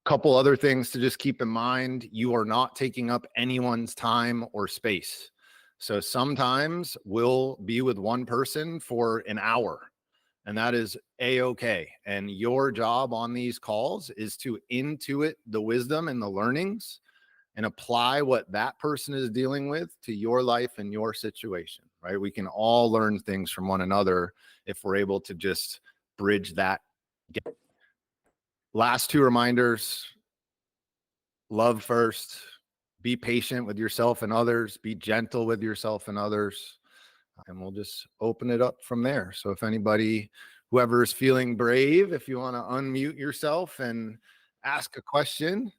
Couple other things to just keep in mind. You are not taking up anyone's time or space. So sometimes we'll be with one person for an hour, and that is a-okay. And your job on these calls is to intuit the wisdom and the learnings and apply what that person is dealing with to your life and your situation, right? We can all learn things from one another if we're able to just bridge that gap. Last two reminders: love first, be patient with yourself and others, be gentle with yourself and others, and we'll just open it up from there. So if anybody, whoever is feeling brave, if you want to unmute yourself and ask a question,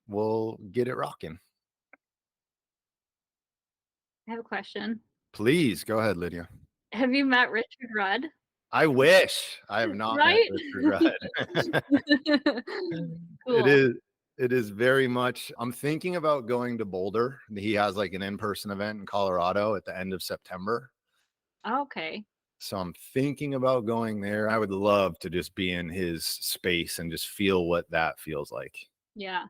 we'll get it rocking. I have a question. Please go ahead, Lydia. Have you met Richard Rudd? I wish. I have not met Richard Rudd. Cool. It is very much, I'm thinking about going to Boulder. He has like an in-person event in Colorado at the end of September. Okay. So I'm thinking about going there. I would love to just be in his space and just feel what that feels like. Yeah.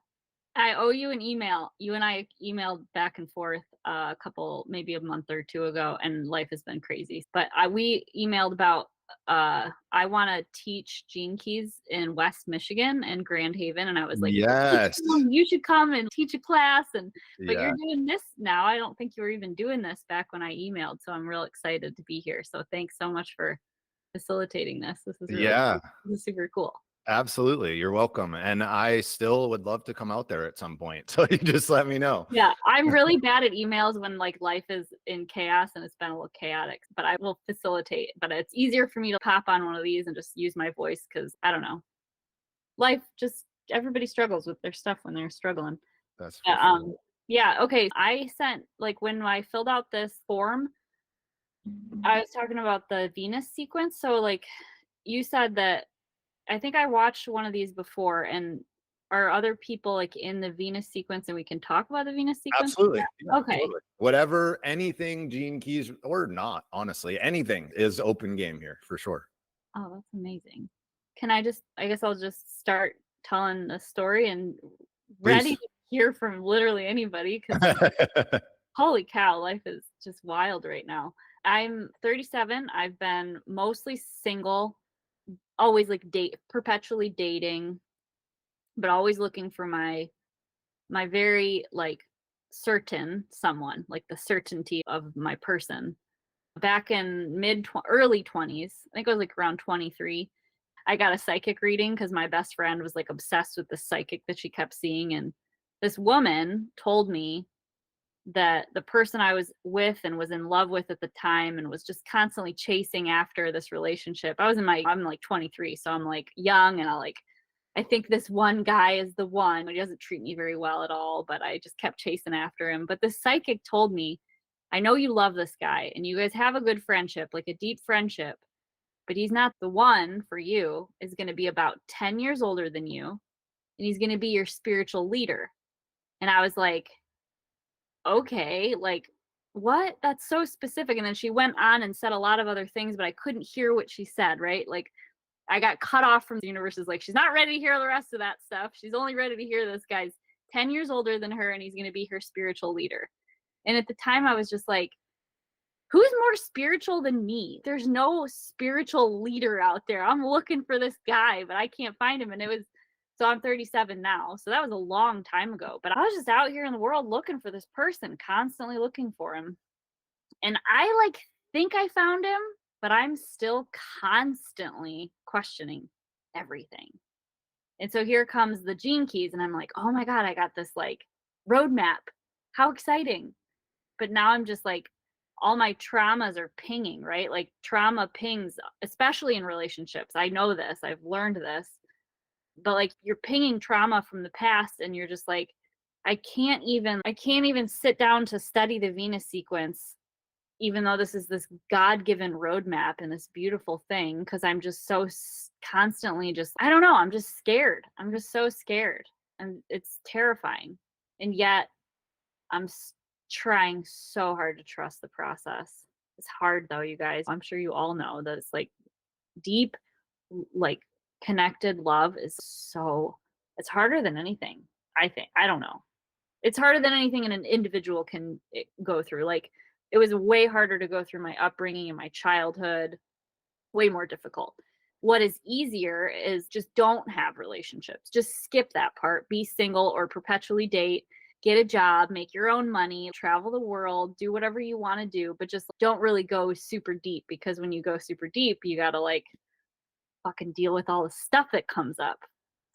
I owe you an email. You and I emailed back and forth a couple, maybe a month or two ago, and life has been crazy. But we emailed about, I want to teach Gene Keys in West Michigan and Grand Haven. And I was like, yes, you should come and teach a class. But yeah. You're doing this now. I don't think you were even doing this back when I emailed. So I'm real excited to be here. So thanks so much for facilitating this. This is really cool. This is super cool. Absolutely. You're welcome. And I still would love to come out there at some point. So you just let me know. Yeah, I'm really bad at emails when like life is in chaos and it's been a little chaotic, but I will facilitate. But it's easier for me to pop on one of these and just use my voice because I don't know. Life just, everybody struggles with their stuff when they're struggling. That's yeah, okay. I sent, like, when I filled out this form, I was talking about the Venus sequence. So like you said that, I think I watched one of these before, and are other people like in the Venus sequence and we can talk about the Venus sequence? Absolutely. Yeah, okay. Totally. Whatever, anything Gene Keys or not, honestly, anything is open game here for sure. Oh, that's amazing. Can I guess I'll just start telling the story and ready to hear from literally anybody because holy cow, life is just wild right now. I'm 37. I've been mostly single, always like perpetually dating, but always looking for my very like certain someone, like the certainty of my person. Back in early 20s, I think I was like around 23, I got a psychic reading because my best friend was like obsessed with the psychic that she kept seeing, and this woman told me that the person I was with and was in love with at the time and was just constantly chasing after this relationship. I'm like 23, so I'm like young, and I think this one guy is the one. He doesn't treat me very well at all, but I just kept chasing after him. But the psychic told me, I know you love this guy and you guys have a good friendship, like a deep friendship, but he's not the one for you. Is going to be about 10 years older than you, and he's going to be your spiritual leader. And I was like, okay, like, what? That's so specific. And then she went on and said a lot of other things, but I couldn't hear what she said, right? Like, I got cut off from the universe. Is like, she's not ready to hear the rest of that stuff. She's only ready to hear this guy's 10 years older than her, and he's going to be her spiritual leader. And at the time, I was just like, who's more spiritual than me? There's no spiritual leader out there. I'm looking for this guy, but I can't find him. And so I'm 37 now. So that was a long time ago. But I was just out here in the world looking for this person, constantly looking for him. And I think I found him, but I'm still constantly questioning everything. And so here comes the Gene Keys, and I'm like, oh my God, I got this roadmap. How exciting. But now I'm just like, all my traumas are pinging, right? Like trauma pings, especially in relationships. I know this, I've learned this, but you're pinging trauma from the past, and you're just like, I can't even sit down to study the Venus sequence, even though this is this God-given roadmap and this beautiful thing, because I'm just so constantly I don't know, I'm just scared. I'm just so scared, and it's terrifying. And yet I'm trying so hard to trust the process. It's hard though, you guys. I'm sure you all know that it's deep, connected love is so It's harder than anything, I think. I don't know. It's harder than anything an individual can go through. Like, it was way harder to go through my upbringing and my childhood, way more difficult. What is easier is just don't have relationships. Just skip that part. Be single or perpetually date, get a job, make your own money, travel the world, do whatever you want to do, but just don't really go super deep, because when you go super deep, you got to like fucking deal with all the stuff that comes up.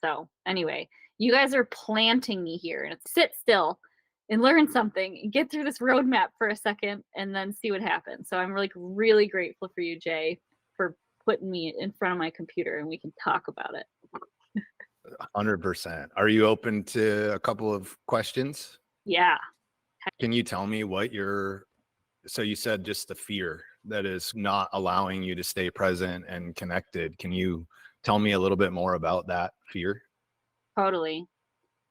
So, anyway, you guys are planting me here, and it's sit still and learn something and get through this roadmap for a second and then see what happens. So I'm like really grateful for you, Jay, for putting me in front of my computer and we can talk about it. 100%. Are you open to a couple of questions? Yeah. Can you tell me what so you said just the fear that is not allowing you to stay present and connected. Can you tell me a little bit more about that fear? Totally.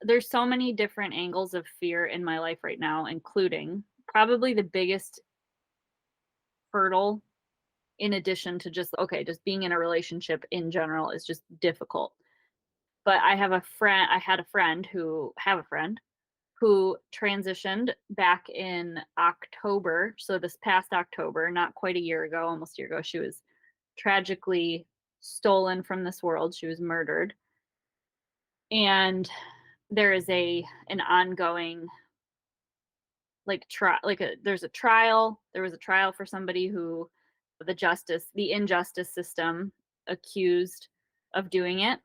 There's so many different angles of fear in my life right now, including probably the biggest hurdle, in addition to just being in a relationship in general is just difficult. But I had a friend who transitioned back in October. So this past October, not quite a year ago, almost a year ago, she was tragically stolen from this world. She was murdered. And there is an ongoing there's a trial. There was a trial for somebody who the injustice system accused of doing it.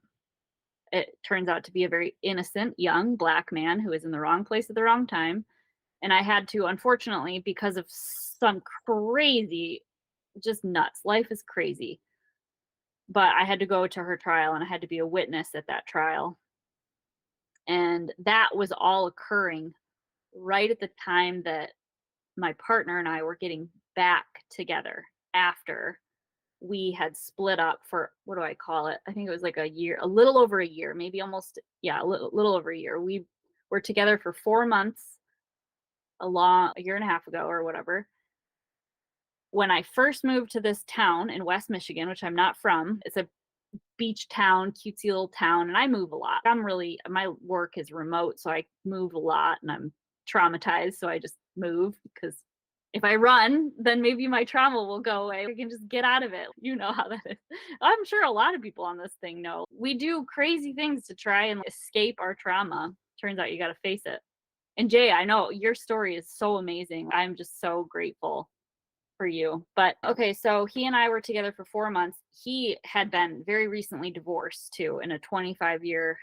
It turns out to be a very innocent young Black man who was in the wrong place at the wrong time. And I had to, unfortunately, because of some crazy, just nuts, life is crazy. But I had to go to her trial and I had to be a witness at that trial. And that was all occurring right at the time that my partner and I were getting back together after we had split up for, what do I call it? I think it was like a year, a little over a year, maybe almost, yeah, a little over a year. We were together for 4 months, a year and a half ago or whatever. When I first moved to this town in West Michigan, which I'm not from, it's a beach town, cutesy little town, and I move a lot. My work is remote, so I move a lot and I'm traumatized, so I just move, because if I run, then maybe my trauma will go away. I can just get out of it. You know how that is. I'm sure a lot of people on this thing know. We do crazy things to try and escape our trauma. Turns out you got to face it. And Jay, I know your story is so amazing. I'm just so grateful for you. But okay, so he and I were together for 4 months. He had been very recently divorced too, in a 25-year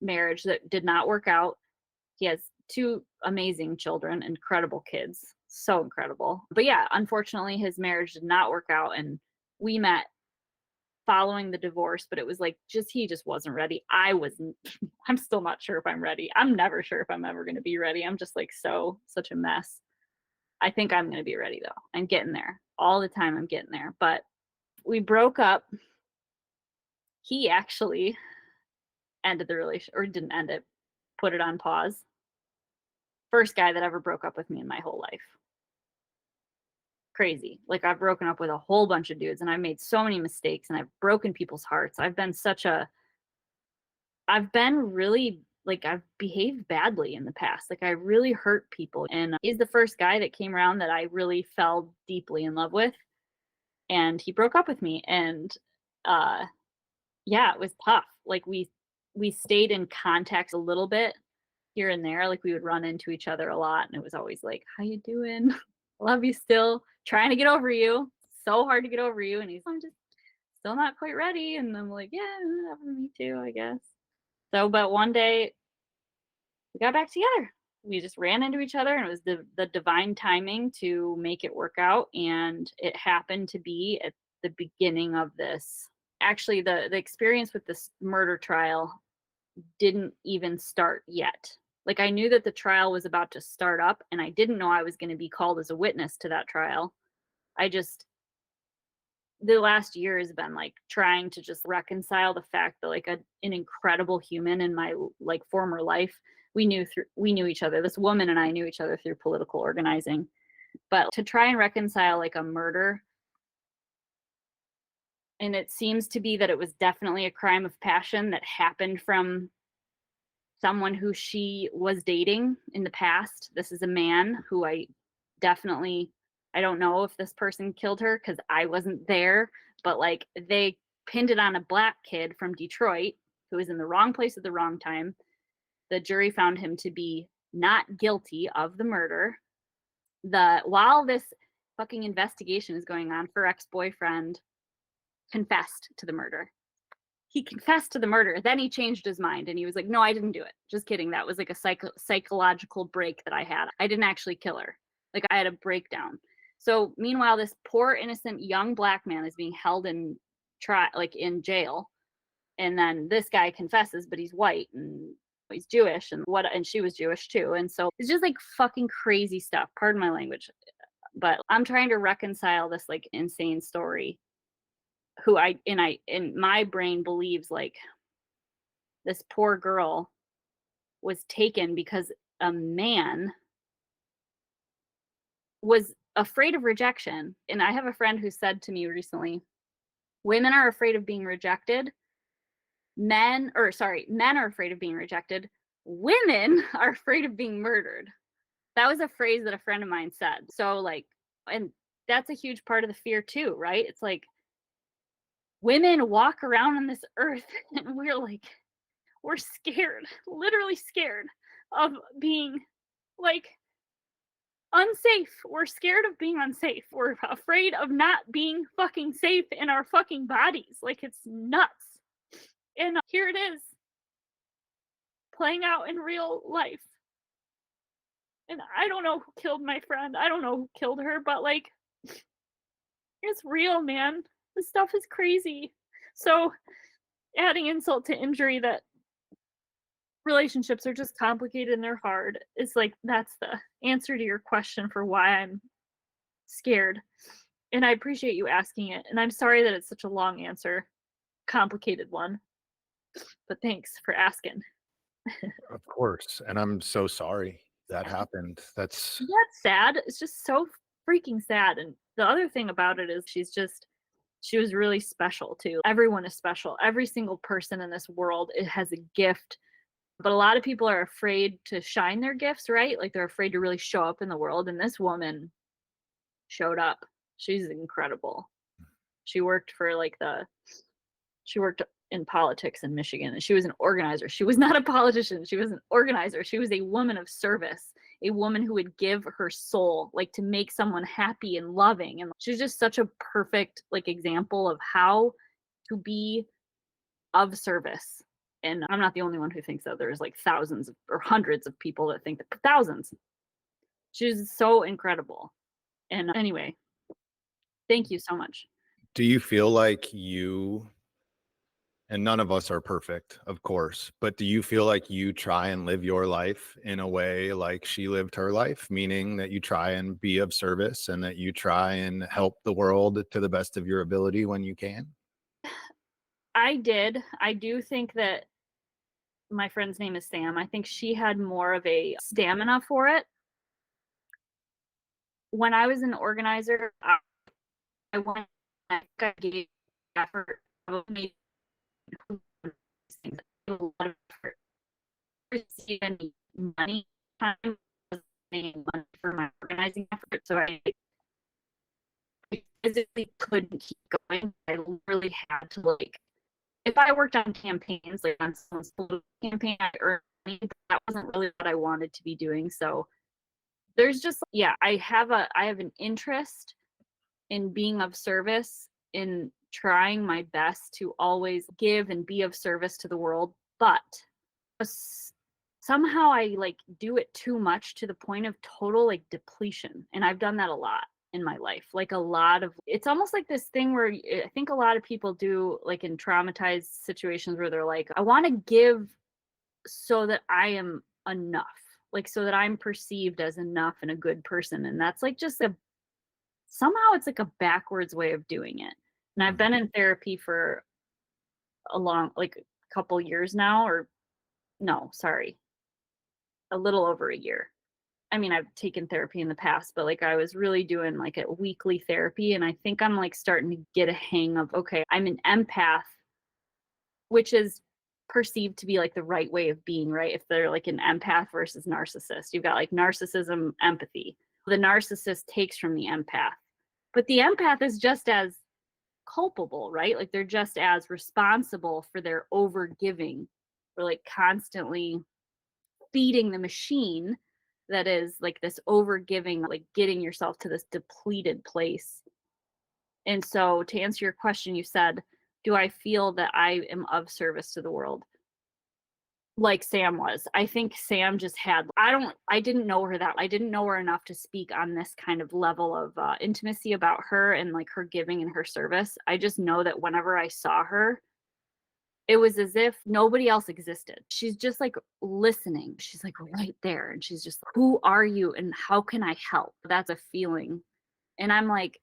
marriage that did not work out. He has 2 amazing children, incredible kids, so incredible. But yeah, unfortunately, his marriage did not work out, and we met following the divorce, but it was like he just wasn't ready. I wasn't. I'm still not sure if I'm ready. I'm never sure if I'm ever going to be ready. I'm just like such a mess. I think I'm going to be ready though. I'm getting there. All the time I'm getting there. But we broke up. He actually ended the relationship, or didn't end it, put it on pause. First guy that ever broke up with me in my whole life. Crazy. Like, I've broken up with a whole bunch of dudes and I've made so many mistakes and I've broken people's hearts. I've been really, like, I've behaved badly in the past. Like, I really hurt people. And he's the first guy that came around that I really fell deeply in love with. And he broke up with me. And yeah, it was tough. Like, we stayed in contact a little bit here and there. Like, we would run into each other a lot. And it was always like, how you doing? Love you still. Trying to get over you. So hard to get over you. And I'm just still not quite ready. And I'm like, yeah, whatever, me too, I guess. So, but one day we got back together. We just ran into each other, and it was the divine timing to make it work out. And it happened to be at the beginning of this. Actually, the experience with this murder trial didn't even start yet. Like, I knew that the trial was about to start up, and I didn't know I was going to be called as a witness to that trial. The last year has been like trying to just reconcile the fact that like an incredible human in my like former life, we knew each other. This woman and I knew each other through political organizing. But to try and reconcile like a murder, and it seems to be that it was definitely a crime of passion that happened from someone who she was dating in the past. This is a man who I don't know if this person killed her because I wasn't there, but like they pinned it on a black kid from Detroit who was in the wrong place at the wrong time. The jury found him to be not guilty of the murder. While this fucking investigation is going on, her ex-boyfriend confessed to the murder. He confessed to the murder. Then he changed his mind and he was like, no, I didn't do it. Just kidding. That was like a psychological break that I had. I didn't actually kill her. Like I had a breakdown. So meanwhile, this poor innocent young black man is being held in jail. And then this guy confesses, but he's white and he's Jewish and she was Jewish too. And so it's just like fucking crazy stuff. Pardon my language. But I'm trying to reconcile this like insane story who in my brain believes like this poor girl was taken because a man was afraid of rejection. And I have a friend who said to me recently, women are afraid of being rejected. Men are afraid of being rejected. Women are afraid of being murdered. That was a phrase that a friend of mine said. So like, and that's a huge part of the fear too, right? It's like women walk around on this earth and we're scared, literally scared of being like unsafe. We're scared of being unsafe. We're afraid of not being fucking safe in our fucking bodies. Like it's nuts. And here it is playing out in real life. And I don't know who killed my friend. I don't know who killed her, but like, it's real, man. This stuff is crazy. So adding insult to injury that relationships are just complicated and they're hard is like, that's the answer to your question for why I'm scared. And I appreciate you asking it. And I'm sorry that it's such a long answer, complicated one, but thanks for asking. Of course. And I'm so sorry that happened. That's sad. It's just so freaking sad. And the other thing about it is she was really special too. Everyone is special. Every single person in this world, it has a gift. But a lot of people are afraid to shine their gifts, right? Like they're afraid to really show up in the world. And this woman showed up. She's incredible. She worked in politics in Michigan, and she was an organizer. She was not a politician. She was an organizer. She was a woman of service, a woman who would give her soul, like to make someone happy and loving. And she's just such a perfect like example of how to be of service. And I'm not the only one who thinks that. There's like thousands or hundreds of people that think that, thousands. She's so incredible. And anyway, thank you so much. Do you feel like and none of us are perfect, of course, but do you feel like you try and live your life in a way like she lived her life, meaning that you try and be of service and that you try and help the world to the best of your ability when you can? I did. I do think that my friend's name is Sam. I think she had more of a stamina for it. When I was an organizer, I went, I gave effort, probably a lot of effort. Receive any money, time was money for my organizing effort, so I physically couldn't keep going. I literally had to like, if I worked on campaigns, like on someone's political campaign, I earned money, but that wasn't really what I wanted to be doing. So there's just, yeah, I have an interest in being of service, in trying my best to always give and be of service to the world, but somehow I like do it too much to the point of total like depletion. And I've done that a lot in my life. Like it's almost like this thing where I think a lot of people do, like in traumatized situations where they're like, I want to give so that I am enough, like so that I'm perceived as enough and a good person. And that's like just somehow it's like a backwards way of doing it. And I've been in therapy for a couple years now, or no, sorry, a little over a year. I mean, I've taken therapy in the past, but like I was really doing like a weekly therapy. And I think I'm like starting to get a hang of, okay, I'm an empath, which is perceived to be like the right way of being, right? If they're like an empath versus narcissist, you've got like narcissism, empathy. The narcissist takes from the empath, but the empath is just as culpable, right? Like they're just as responsible for their over giving or like constantly feeding the machine that is like this over giving, like getting yourself to this depleted place. And so to answer your question, you said, do I feel that I am of service to the world? Like Sam was. I think Sam just had, I didn't know her I didn't know her enough to speak on this kind of level of intimacy about her and like her giving and her service. I just know that whenever I saw her, it was as if nobody else existed. She's just like listening. She's like right there. And she's just, who are you and how can I help? That's a feeling. And I'm like,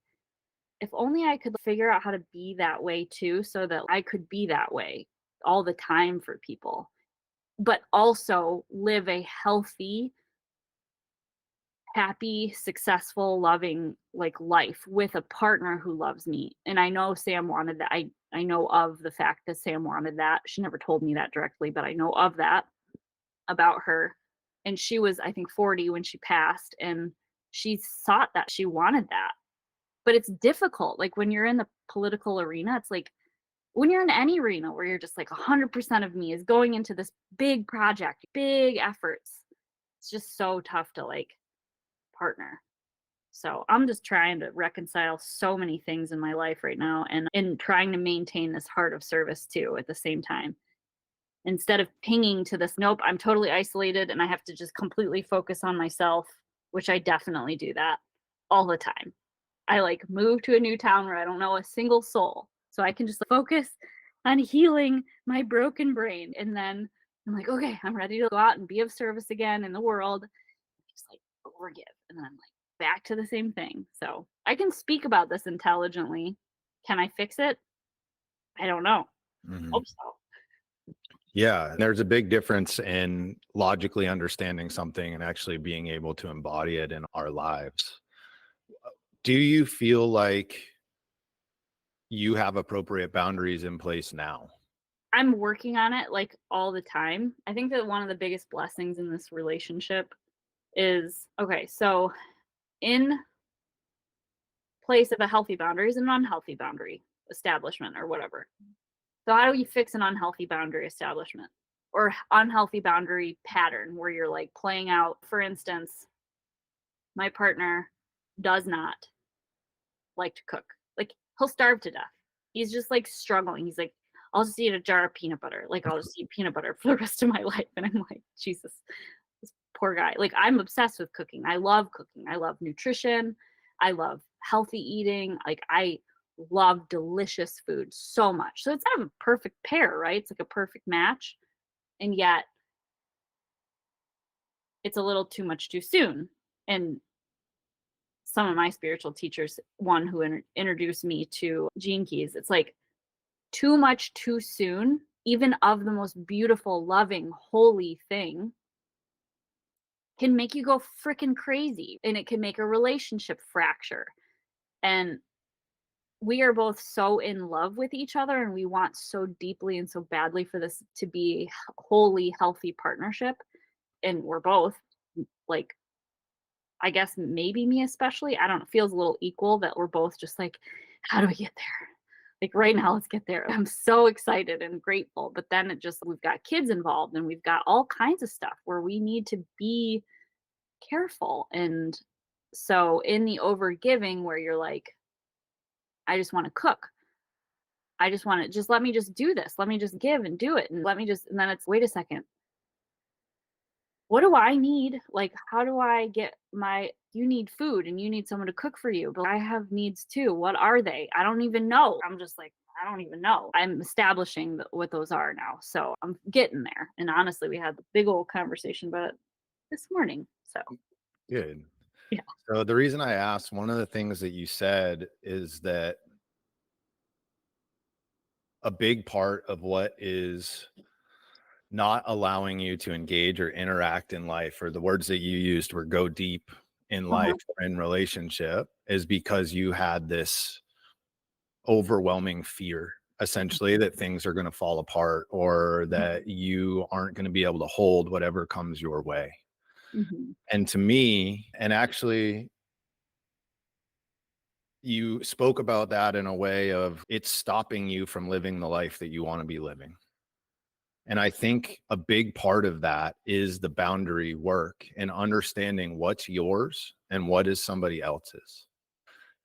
if only I could figure out how to be that way too, so that I could be that way all the time for people, but also live a healthy, happy, successful, loving like life with a partner who loves me. And I know Sam wanted that. I know of the fact that Sam wanted that. She never told me that directly, but I know of that about her. And she was, I think, 40 when she passed, and she sought that. She wanted that. But it's difficult. Like when you're in the political arena, it's like when you're in any arena where you're just like 100% of me is going into this big project, big efforts. It's just so tough to like partner. So I'm just trying to reconcile so many things in my life right now and trying to maintain this heart of service too at the same time. Instead of pinging to this, nope, I'm totally isolated and I have to just completely focus on myself, which I definitely do that all the time. I like move to a new town where I don't know a single soul. So I can just focus on healing my broken brain. And then I'm like, okay, I'm ready to go out and be of service again in the world. Just like forgive. And then I'm like back to the same thing. So I can speak about this intelligently. Can I fix it? I don't know. Hope so. Yeah, there's a big difference in logically understanding something and actually being able to embody it in our lives. Do you feel like you have appropriate boundaries in place now? I'm working on it like all the time. I think that one of the biggest blessings in this relationship is okay, so in place of a healthy boundary is an unhealthy boundary establishment or whatever. So how do you fix an unhealthy boundary establishment or unhealthy boundary pattern where you're like playing out, for instance, my partner does not like to cook. Like he'll starve to death. He's just like struggling. He's like, I'll just eat a jar of peanut butter. Like I'll just eat peanut butter for the rest of my life. And I'm like, Jesus, this poor guy. Like I'm obsessed with cooking. I love cooking. I love nutrition. I love healthy eating. Like I love delicious food so much. So it's not a perfect pair, right? It's like a perfect match. And yet it's a little too much too soon. And some of my spiritual teachers, one who introduced me to Gene Keys, it's like too much too soon, even of the most beautiful, loving, holy thing, can make you go freaking crazy and it can make a relationship fracture. And we are both so in love with each other and we want so deeply and so badly for this to be a wholly healthy partnership. And we're both like, I guess maybe me especially, I don't know, feels a little equal that we're both just like, how do we get there? Like right now, let's get there. I'm so excited and grateful. But then we've got kids involved and we've got all kinds of stuff where we need to be careful. And so in the over giving where you're like, I just want to cook. I just want to just let me just do this. Let me just give and do it. And and then it's, wait a second. What do I need? Like, how do I get you need food and you need someone to cook for you, but I have needs too. What are they? I don't even know. I'm just like, I don't even know. I'm establishing what those are now. So I'm getting there. And honestly, we had the big old conversation about it this morning. So Good. yeah. So the reason I asked, one of the things that you said is that a big part of what is not allowing you to engage or interact in life, or the words that you used were go deep in life or in relationship, is because you had this overwhelming fear essentially, that things are going to fall apart or that you aren't going to be able to hold whatever comes your way. Mhm. And to me, and actually, you spoke about that in a way of it's stopping you from living the life that you want to be living. And I think a big part of that is the boundary work and understanding what's yours and what is somebody else's.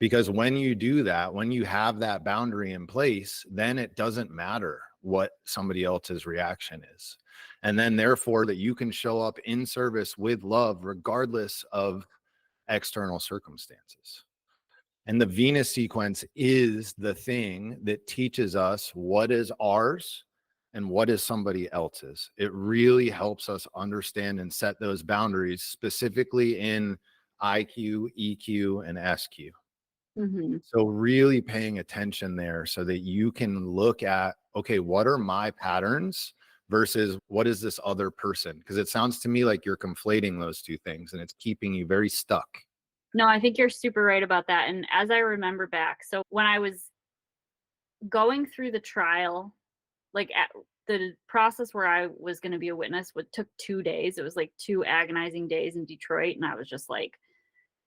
Because when you do that, when you have that boundary in place, then it doesn't matter what somebody else's reaction is. And then, therefore, that you can show up in service with love, regardless of external circumstances. And the Venus sequence is the thing that teaches us what is ours and what is somebody else's. It really helps us understand and set those boundaries, specifically in IQ, EQ, and SQ. Mhm. So really paying attention there so that you can look at, okay, what are my patterns versus what is this other person? Because it sounds to me like you're conflating those two things and it's keeping you very stuck. No, I think you're super right about that, and as I remember back, so when I was going through the trial, like, at the process where I was gonna be a witness would took 2 days. It was, like, 2 agonizing days in Detroit, and I was just, like,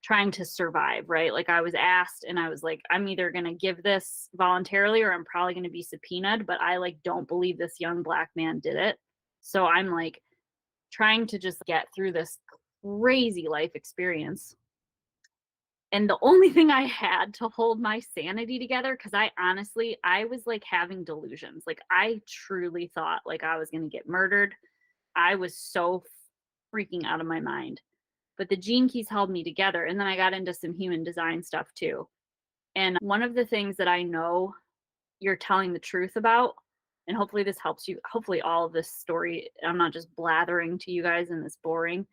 trying to survive, right? Like, I was asked, and I was like, "I'm either gonna give this voluntarily or I'm probably gonna be subpoenaed, but I, like, don't believe this young black man did it." So I'm, like, trying to just get through this crazy life experience. And the only thing I had to hold my sanity together, because I was, like, having delusions. Like, I truly thought, like, I was gonna get murdered. I was so freaking out of my mind. But the Gene Keys held me together, and then I got into some human design stuff too. And one of the things that I know you're telling the truth about, and hopefully this helps you, hopefully all of this story, I'm not just blathering to you guys and this boring,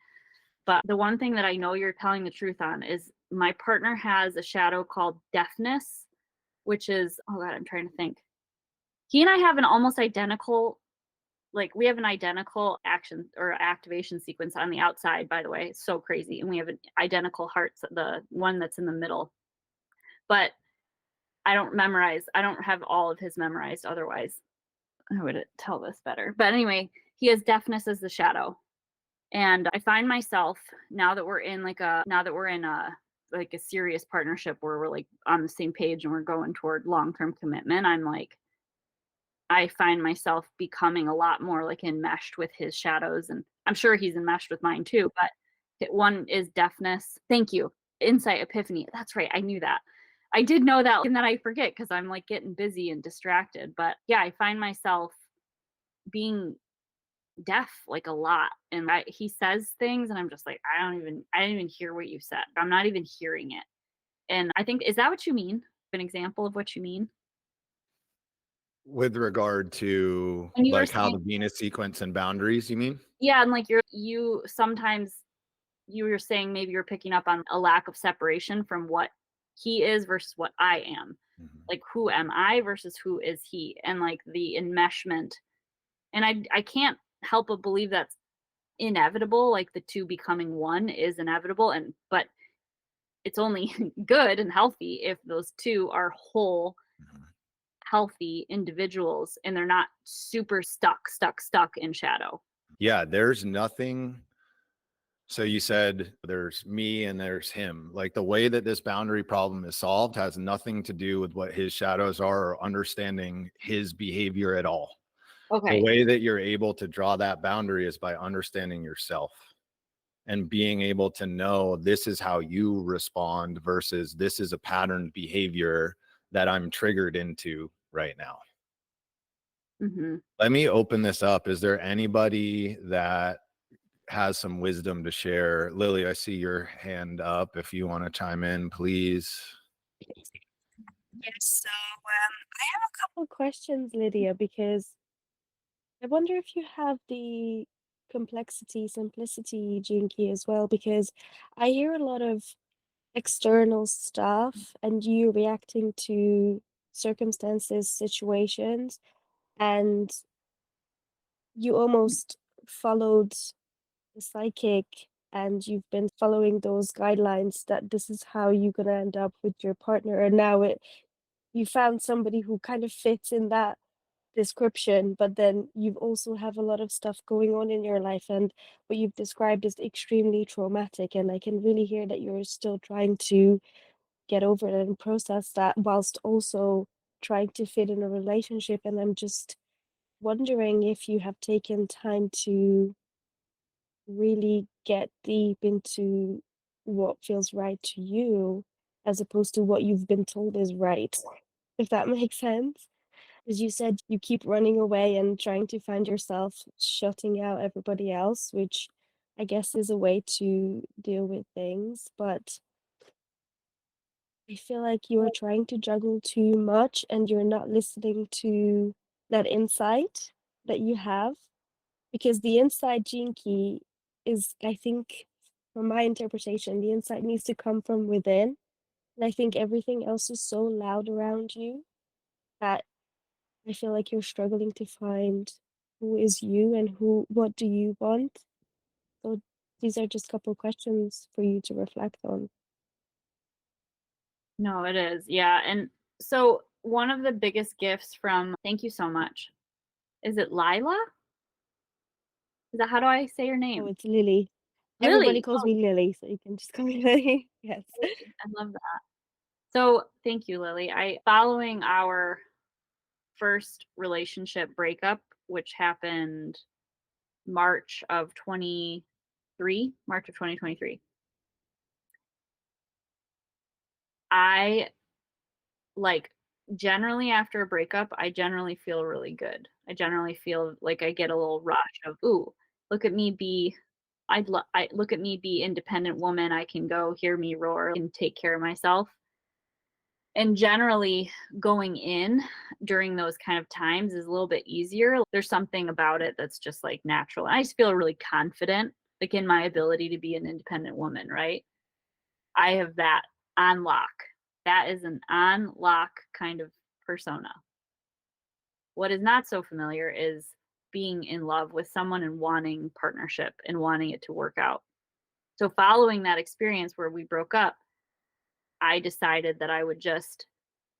but the one thing that I know you're telling the truth on is my partner has a shadow called deafness, which is, oh God, I'm trying to think. He and I have an almost identical, like, we have an identical action or activation sequence on the outside, by the way. It's so crazy. And we have an identical hearts, the one that's in the middle. But I don't have all of his memorized otherwise. I would tell this better. But anyway, he has deafness as the shadow. And I find myself, now that we're in a serious partnership where we're, like, on the same page and we're going toward long-term commitment, I find myself becoming a lot more, like, enmeshed with his shadows, and I'm sure he's enmeshed with mine too, but one is deafness. Thank you. Insight, epiphany. That's right. I knew that. I did know that, and then I forget because I'm, like, getting busy and distracted. But yeah, I find myself being deaf, like, a lot. And he says things and I'm just like, I didn't even hear what you said. I'm not even hearing it. And I think, is that what you mean? An example of what you mean? With regard to When you were like how saying, the Venus sequence and boundaries, you mean? yeah, and, like, you sometimes, you were saying maybe you're picking up on a lack of separation from what he is versus what I am. Mhm. Like, who am I versus who is he? And, like, the enmeshment. And I can't help but believe that's inevitable, like, the two becoming one is inevitable, and but it's only good and healthy if those two are whole, Mhm. healthy individuals and they're not super stuck in shadow. Yeah, there's nothing. So you said there's me and there's him. Like the way that this boundary problem is solved has nothing to do with what his shadows are or understanding his behavior at all. The Okay. way that you're able to draw that boundary is by understanding yourself and being able to know this is how you respond versus this is a patterned behavior that I'm triggered into right now. Mhm. Let me open this up. Is there anybody that has some wisdom to share? Lily, I see your hand up. If you want to chime in, please. Yes, so I have a couple questions, Lydia, because I wonder if you have the complexity, simplicity gene key as well, because I hear a lot of external stuff and you reacting to circumstances, situations, and you almost followed the psychic and you've been following those guidelines that this is how you're gonna end up with your partner, and now you found somebody who kind of fits in that description, but then you also have a lot of stuff going on in your life, and what you've described is extremely traumatic, and I can really hear that you're still trying to get over it and process that whilst also trying to fit in a relationship. And I'm just wondering if you have taken time to really get deep into what feels right to you as opposed to what you've been told is right, if that makes sense. As you said, you keep running away and trying to find yourself shutting out everybody else, which I guess is a way to deal with things. But I feel like you are trying to juggle too much and you're not listening to that insight that you have. Because the inside gene key is, I think, from my interpretation, the insight needs to come from within. And I think everything else is so loud around you that I feel like you're struggling to find who is you and what do you want. So these are just a couple questions for you to reflect on. No, it is. Yeah. And so one of the biggest gifts from, thank you so much. Is it Lila? Is that how do I say your Oh, name? it's Lily. Everybody Lily. calls Oh, me Lily, so you can just call me Lily. Yes. Lily. I love that. So thank you, Lily. I following our first relationship breakup, which happened March of 2023. I like generally after a breakup, I generally feel really good. I generally feel like I get a little rush of, ooh, look at me be I look at me be independent woman. I can go hear me roar and take care of myself. And generally going in during those kind of times is a little bit easier. There's something about it that's just like natural. I just feel really confident like in my ability to be an independent woman, right? I have that on lock. That is an on lock kind of persona. What is not so familiar is being in love with someone and wanting partnership and wanting it to work out. So, following that experience where we broke up, I decided that I would just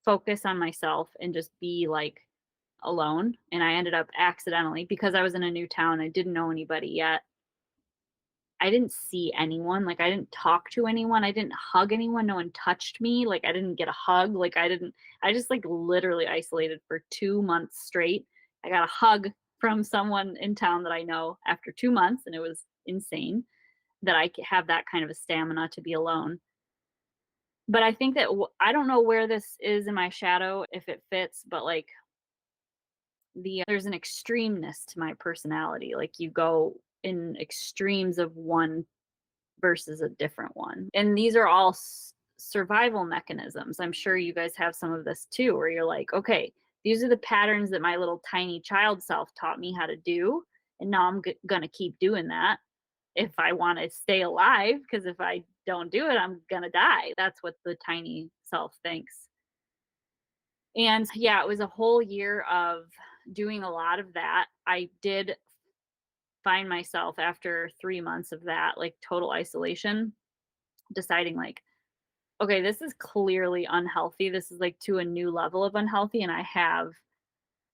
focus on myself and just be like alone. And I ended up accidentally, because I was in a new town, I didn't know anybody yet. I didn't see anyone, like, I didn't talk to anyone, I didn't hug anyone, no one touched me, like, I didn't get a hug, like, I just, like, literally isolated for 2 months straight. I got a hug from someone in town that I know after 2 months, and it was insane that I have that kind of a stamina to be alone. But I think that I don't know where this is in my shadow, if it fits, but, like, there's an extremeness to my personality, like, you go in extremes of one versus a different one. And these are all survival mechanisms. I'm sure you guys have some of this too, where you're like, okay, these are the patterns that my little tiny child self taught me how to do. And now I'm going to keep doing that if I want to stay alive. Because if I don't do it, I'm going to die. That's what the tiny self thinks. And yeah, it was a whole year of doing a lot of that. I did find myself after 3 months of that, like total isolation, deciding like, okay, this is clearly unhealthy. This is like to a new level of unhealthy. And I have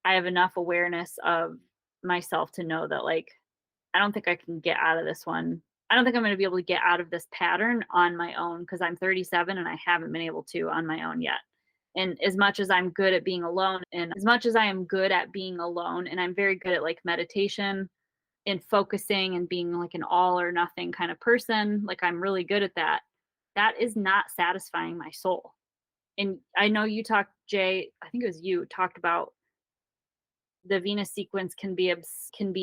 enough awareness of myself to know that like, I don't think I can get out of this one. I don't think I'm going to be able to get out of this pattern on my own because I'm 37 and I haven't been able to on my own yet. And as much as I'm good at being alone, and as much as I am good at being alone, and I'm very good at like meditation and focusing and being like an all or nothing kind of person, like I'm really good at that. That is not satisfying my soul. And I know you talked, Jay, I think it was you, talked about the Venus sequence can be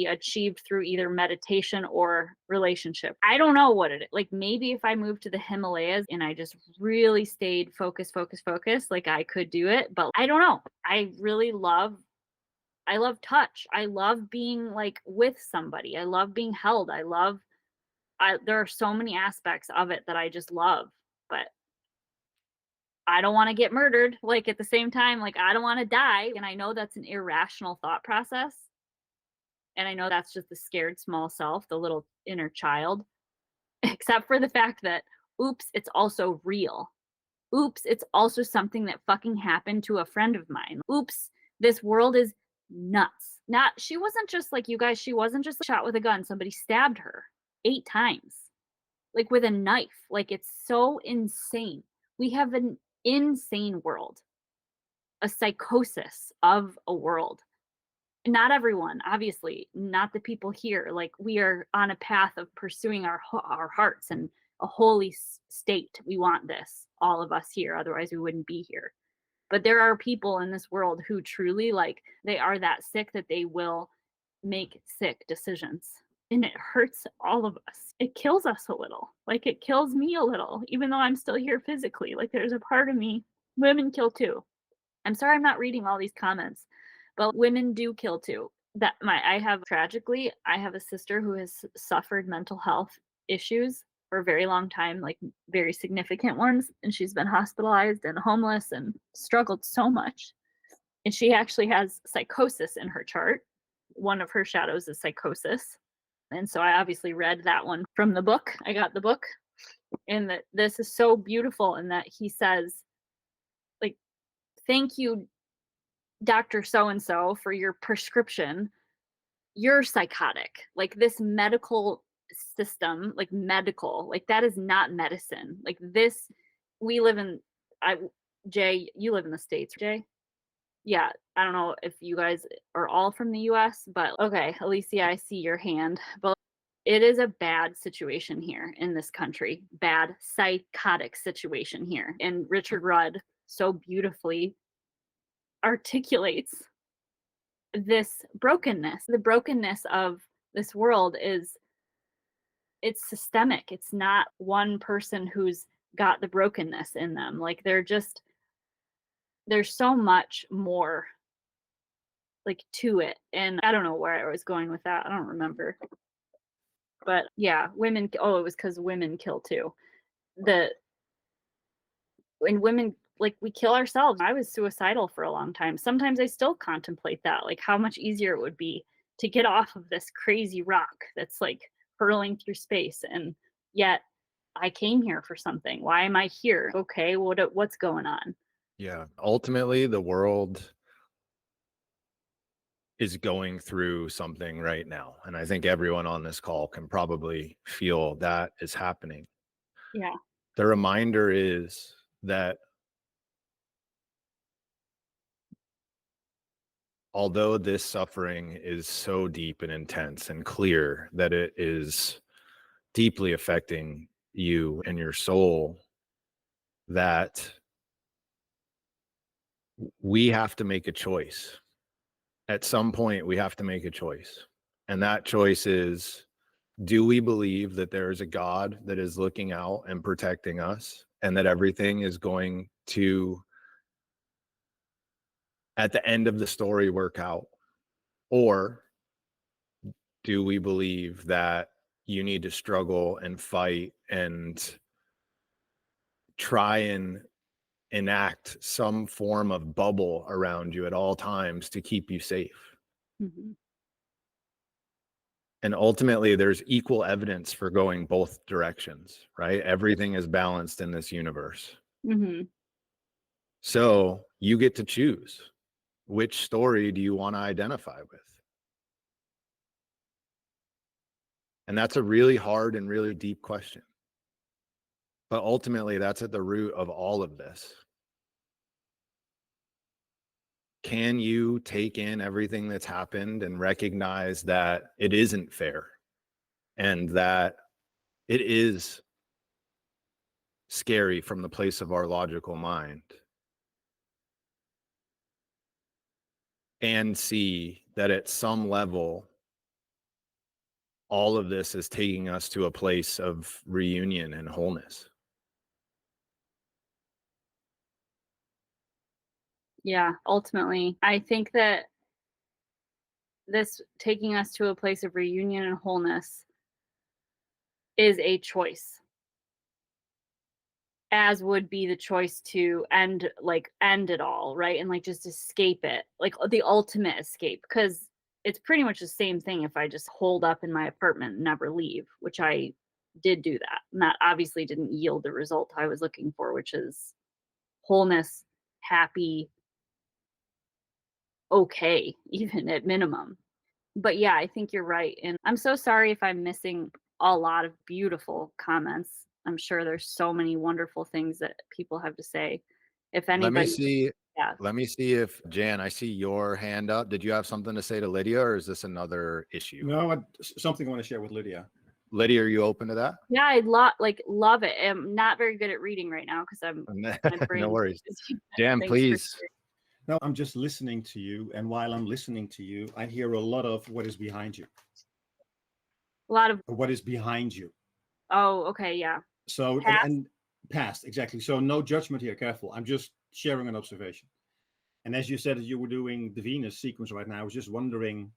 achieved through either meditation or relationship. I don't know what it is. Like maybe if I moved to the Himalayas and I just really stayed focused, like I could do it, but I don't know. I love touch. I love being like with somebody. I love being held. There are so many aspects of it that I just love, but I don't want to get murdered. Like at the same time, like I don't want to die. And I know that's an irrational thought process. And I know that's just the scared small self, the little inner child, except for the fact that, oops, it's also real. Oops, it's also something that fucking happened to a friend of mine. Oops, this world is nuts. She wasn't just like, you guys, she wasn't just shot with a gun. Somebody stabbed her 8 times, like with a knife. Like, it's so insane. We have an insane world, a psychosis of a world. Not everyone, obviously, not the people here. Like, we are on a path of pursuing our hearts and a holy state. We want this, all of us here, otherwise we wouldn't be here. But there are people in this world who truly, like, they are that sick that they will make sick decisions. And it hurts all of us. It kills us a little. Like, it kills me a little, even though I'm still here physically. Like, there's a part of me. Women kill too. I'm sorry I'm not reading all these comments, but women do kill too. Tragically, I have a sister who has suffered mental health issues for a very long time, like very significant ones, and she's been hospitalized and homeless and struggled so much. And she actually has psychosis in her chart. One of her shadows is psychosis. And so I obviously read that one from the book. I got the book. And this is so beautiful in that he says, like, thank you, Dr. So-and-so, for your prescription. You're psychotic. Like, this medical system, like medical, like that is not medicine. Like, this, we live in, Jay, you live in the States, Jay? Yeah, I don't know if you guys are all from the US, but okay, Alicia, I see your hand. But it is a bad situation here in this country, bad psychotic situation here. And Richard Rudd so beautifully articulates this brokenness. The brokenness of this world it's systemic. It's not one person who's got the brokenness in them. Like, there's so much more, like, to it. And I don't know where I was going with that. I don't remember. But yeah, women, it was because women kill too. When women, like, we kill ourselves. I was suicidal for a long time. Sometimes I still contemplate that, like, how much easier it would be to get off of this crazy rock that's like hurling through space. And yet I came here for something. Why am I here? Okay, what's going on? Yeah. Ultimately, the world is going through something right now. And I think everyone on this call can probably feel that is happening. Yeah. The reminder is that although this suffering is so deep and intense and clear that it is deeply affecting you and your soul, that we have to make a choice. At some point, we have to make a choice. And that choice is, do we believe that there is a God that is looking out and protecting us, and that everything is going to, at the end of the story, work out? Or do we believe that you need to struggle and fight and try and enact some form of bubble around you at all times to keep you safe? Mm-hmm. And ultimately, there's equal evidence for going both directions, right? Everything is balanced in this universe. Mm-hmm. So you get to choose, which story do you want to identify with? And that's a really hard and really deep question. But ultimately, that's at the root of all of this. Can you take in everything that's happened and recognize that it isn't fair and that it is scary from the place of our logical mind, and see that at some level, all of this is taking us to a place of reunion and wholeness? Yeah, ultimately, I think that this taking us to a place of reunion and wholeness is a choice, as would be the choice to end it all, right? And like just escape it, like the ultimate escape, because it's pretty much the same thing if I just hold up in my apartment and never leave, which I did do that. And that obviously didn't yield the result I was looking for, which is wholeness, happy, okay, even at minimum. But yeah, I think you're right. And I'm so sorry if I'm missing a lot of beautiful comments. I'm sure there's so many wonderful things that people have to say. If Let me anybody, see. yeah. Let me see if Jan, I see your hand up. Did you have something to say to Lydia, or is this another issue? No, something I want to share with Lydia. Lydia, are you open to that? Yeah, I love it. I'm not very good at reading right now because I'm my brain. No worries. Jan, please. No, I'm just listening to you, and while I'm listening to you, I hear a lot of what is behind you. A lot of what is behind you. Oh, okay, yeah. So Past. and past, exactly. So no judgment here. Careful. I'm just sharing an observation. And as you said that you were doing the Venus sequence right now, I was just wondering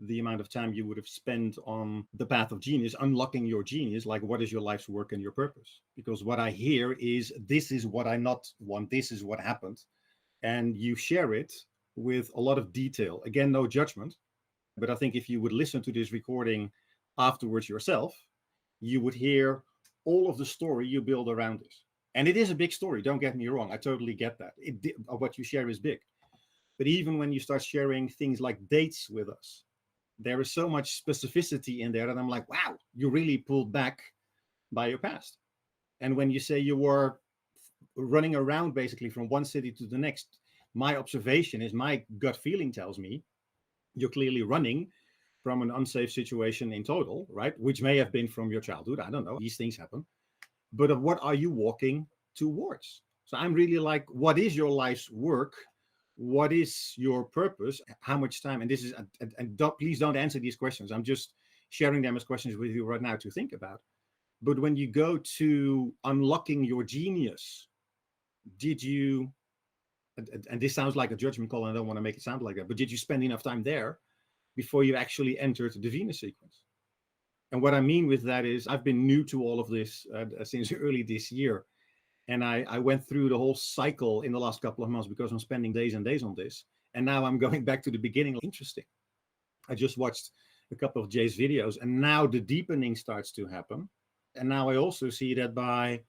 the amount of time you would have spent on the path of genius, unlocking your genius. Like, what is your life's work and your purpose? Because what I hear is, this is what I not want. This is what happened. And you share it with a lot of detail. Again, no judgment. But I think if you would listen to this recording afterwards yourself, you would hear all of the story you build around this. And it is a big story. Don't get me wrong. I totally get that. What you share is big. But even when you start sharing things like dates with us, there is so much specificity in there that I'm like, wow, you really pulled back by your past. And when you say you were running around basically from one city to the next, my observation is, my gut feeling tells me you're clearly running from an unsafe situation in total, right? Which may have been from your childhood. I don't know. These things happen. But what are you walking towards? So I'm really like, what is your life's work? What is your purpose? How much time? And this is, and please don't answer these questions. I'm just sharing them as questions with you right now to think about. But when you go to unlocking your genius, did you, and this sounds like a judgment call, and I don't want to make it sound like that, but did you spend enough time there before you actually entered the Venus sequence? And what I mean with that is, I've been new to all of this since early this year. And I went through the whole cycle in the last couple of months because I'm spending days and days on this. And now I'm going back to the beginning. Interesting. I just watched a couple of Jay's videos, and now the deepening starts to happen. And now I also see that by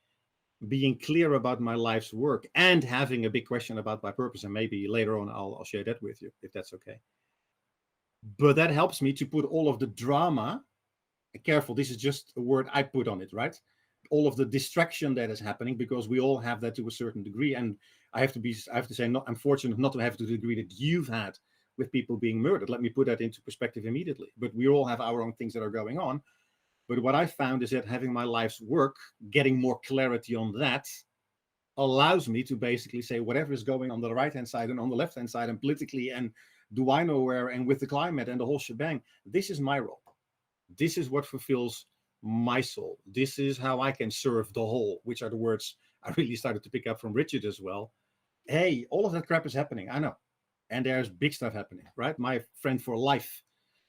being clear about my life's work and having a big question about my purpose, and maybe later on I'll share that with you, if that's okay. But that helps me to put all of the drama, careful, this is just a word I put on it, right? All of the distraction that is happening, because we all have that to a certain degree. And I have to say, I'm fortunate not to have to the degree that you've had with people being murdered. Let me put that into perspective immediately. But we all have our own things that are going on. But what I found is that having my life's work, getting more clarity on that, allows me to basically say whatever is going on the right-hand side and on the left-hand side and politically, and do I know where, and with the climate and the whole shebang, this is my role. This is what fulfills my soul. This is how I can serve the whole, which are the words I really started to pick up from Richard as well. Hey, all of that crap is happening. I know. And there's big stuff happening, right? My friend for life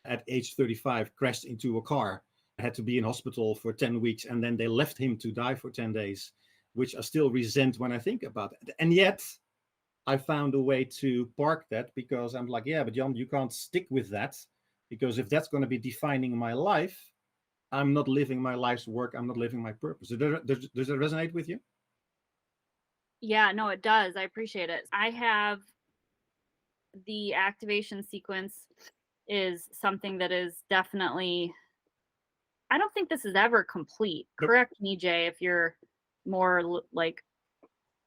at age 35 crashed into a car, had to be in hospital for 10 weeks. And then they left him to die for 10 days, which I still resent when I think about it. And yet I found a way to park that, because I'm like, yeah, but Jan, you can't stick with that, because if that's going to be defining my life, I'm not living my life's work. I'm not living my purpose. Does it resonate with you? Yeah, no, it does. I appreciate it. I have the activation sequence is something that is definitely, I don't think this is ever complete. Nope. Correct me, Jay, if you're more like,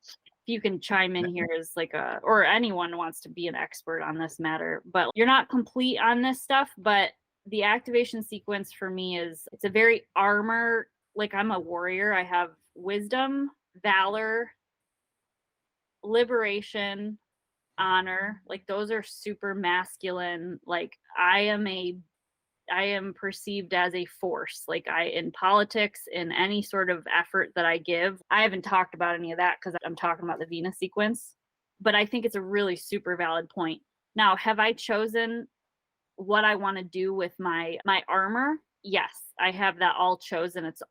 if you can chime in here as like or anyone wants to be an expert on this matter, but you're not complete on this stuff. But the activation sequence for me it's a very armor, like I'm a warrior. I have wisdom, valor, liberation, honor. Like those are super masculine. Like I am perceived as a force. Like in politics, in any sort of effort that I give, I haven't talked about any of that because I'm talking about the Venus sequence, but I think it's a really super valid point. Now, have I chosen what I want to do with my armor? Yes, I have that all chosen. Is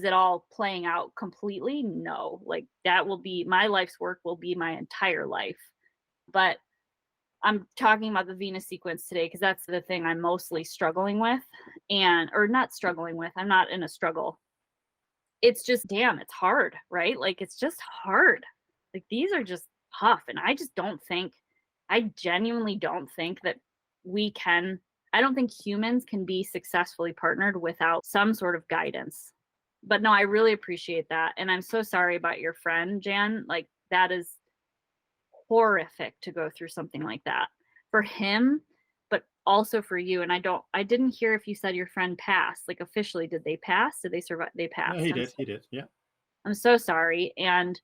it all playing out completely? No, like that will be my life's work, will be my entire life. But I'm talking about the Venus sequence today because that's the thing I'm mostly struggling with, or not struggling with. I'm not in a struggle. It's just, damn, it's hard, right? Like, it's just hard. Like, these are just tough. And I genuinely don't think that I don't think humans can be successfully partnered without some sort of guidance. But no, I really appreciate that. And I'm so sorry about your friend, Jan. Like, that is horrific to go through something like that for him, but also for you. And I didn't hear if you said your friend passed. Like, officially, did they pass? Did they survive? They passed. Yeah, he did. Yeah. I'm so sorry. And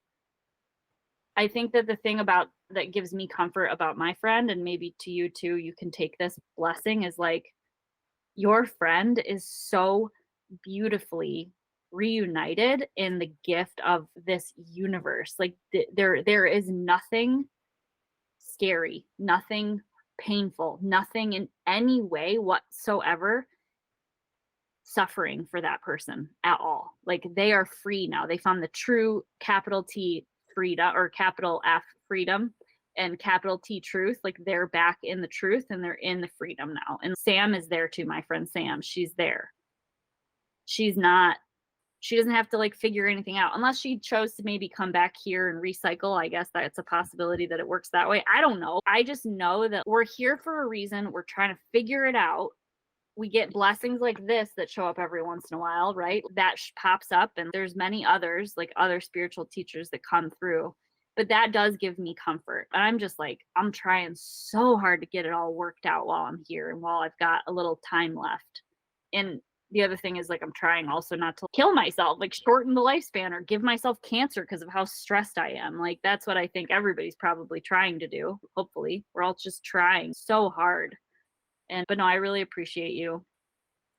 I think that the thing that gives me comfort about my friend, and maybe to you too, you can take this blessing, is like, your friend is so beautifully reunited in the gift of this universe. Like, there is nothing scary, nothing painful, nothing in any way whatsoever suffering for that person at all. Like, they are free now. They found the true capital T freedom, or capital F freedom, and capital T truth. Like, they're back in the truth and they're in the freedom now. And Sam is there too, my friend Sam. She's there. She doesn't have to like figure anything out, unless she chose to maybe come back here and recycle. I guess that's a possibility that it works that way. I don't know. I just know that we're here for a reason. We're trying to figure it out. We get blessings like this that show up every once in a while, right? That pops up, and there's many others, like other spiritual teachers that come through. But that does give me comfort. And I'm just like, I'm trying so hard to get it all worked out while I'm here and while I've got a little time left. And the other thing is, like, I'm trying also not to kill myself, like shorten the lifespan or give myself cancer because of how stressed I am. Like, that's what I think everybody's probably trying to do. Hopefully, we're all just trying so hard. But no, I really appreciate you.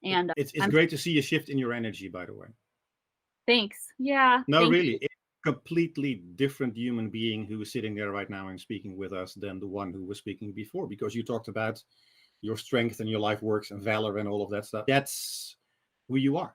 And it's great to see a shift in your energy, by the way. Thanks. Yeah. No, really. It's a completely different human being who is sitting there right now and speaking with us than the one who was speaking before, because you talked about your strength and your life works and valor and all of that stuff. That's who you are.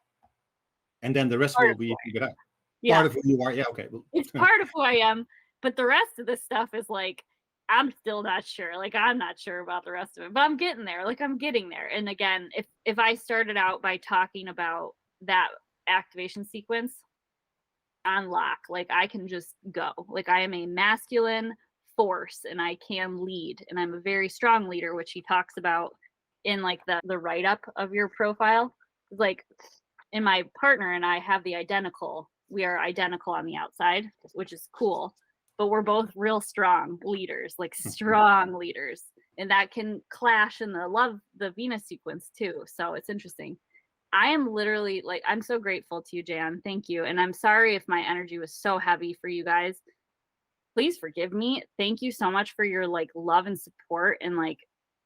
And then the rest will be figured out. Yeah. Part of who you are. Yeah, okay. It's part of who I am. But the rest of this stuff is like, I'm still not sure. Like, I'm not sure about the rest of it, but I'm getting there. Like, I'm getting there. And again, if I started out by talking about that activation sequence on lock, like, I can just go. Like, I am a masculine force and I can lead, and I'm a very strong leader, which he talks about in like the write-up of your profile. Like, and my partner and I have we are identical on the outside, which is cool. But we're both real strong leaders, like strong leaders. And that can clash in the Venus sequence too. So it's interesting. I am literally like, I'm so grateful to you, Jan. Thank you. And I'm sorry if my energy was so heavy for you guys. Please forgive me. Thank you so much for your like love and support, and like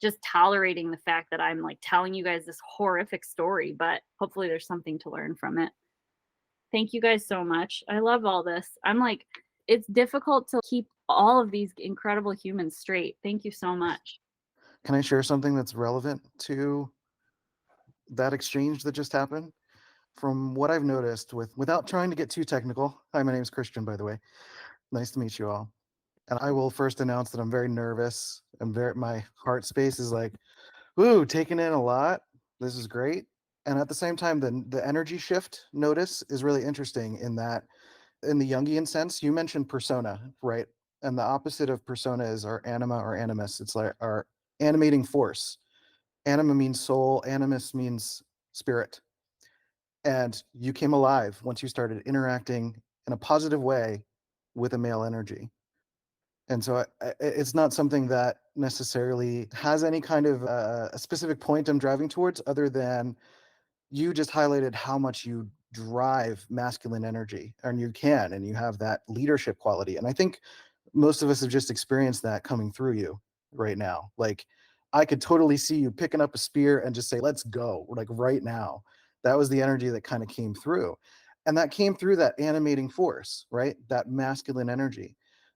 just tolerating the fact that I'm like telling you guys this horrific story, but hopefully there's something to learn from it. Thank you guys so much. I love all this. I'm like, it's difficult to keep all of these incredible humans straight. Thank you so much. Can I share something that's relevant to that exchange that just happened? From what I've noticed, without trying to get too technical. Hi, my name is Christian, by the way. Nice to meet you all. And I will first announce that I'm very nervous. My heart space is like, woo, taking in a lot. This is great. And at the same time, the energy shift notice is really interesting in that, in the Jungian sense, you mentioned persona, right? And the opposite of persona is our anima or animus. It's like our animating force. Anima means soul, animus means spirit. And you came alive once you started interacting in a positive way with a male energy. And so it's not something that necessarily has any kind of a specific point I'm driving towards, other than you just highlighted how much you drive masculine energy, and you have that leadership quality. And I think most of us have just experienced that coming through you right now. Like, I could totally see you picking up a spear and just say, let's go, like right now. That was the energy that kind of came through. And that came through that animating force, right? That masculine energy.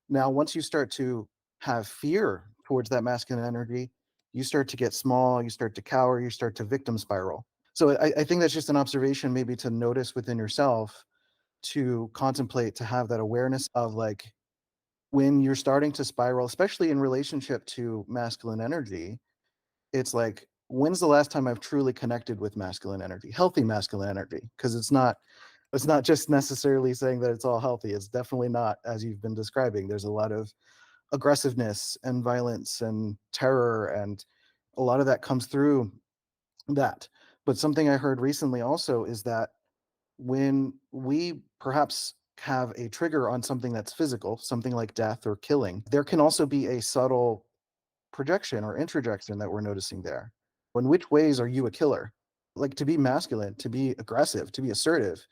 Now, once you start to have fear towards that masculine energy, you start to get small, you start to cower, you start to victim spiral. So I think that's just an observation maybe to notice within yourself, to contemplate, to have that awareness of like, when you're starting to spiral, especially in relationship to masculine energy, it's like, when's the last time I've truly connected with masculine energy, healthy masculine energy? Because it's not It's not just necessarily saying that it's all healthy. It's definitely not, as you've been describing. There's a lot of aggressiveness and violence and terror, and a lot of that comes through that. But something I heard recently also is that when we perhaps have a trigger on something that's physical, something like death or killing, there can also be a subtle projection or introjection that we're noticing there. In which ways are you a killer? Like, to be masculine, to be aggressive, to be assertive,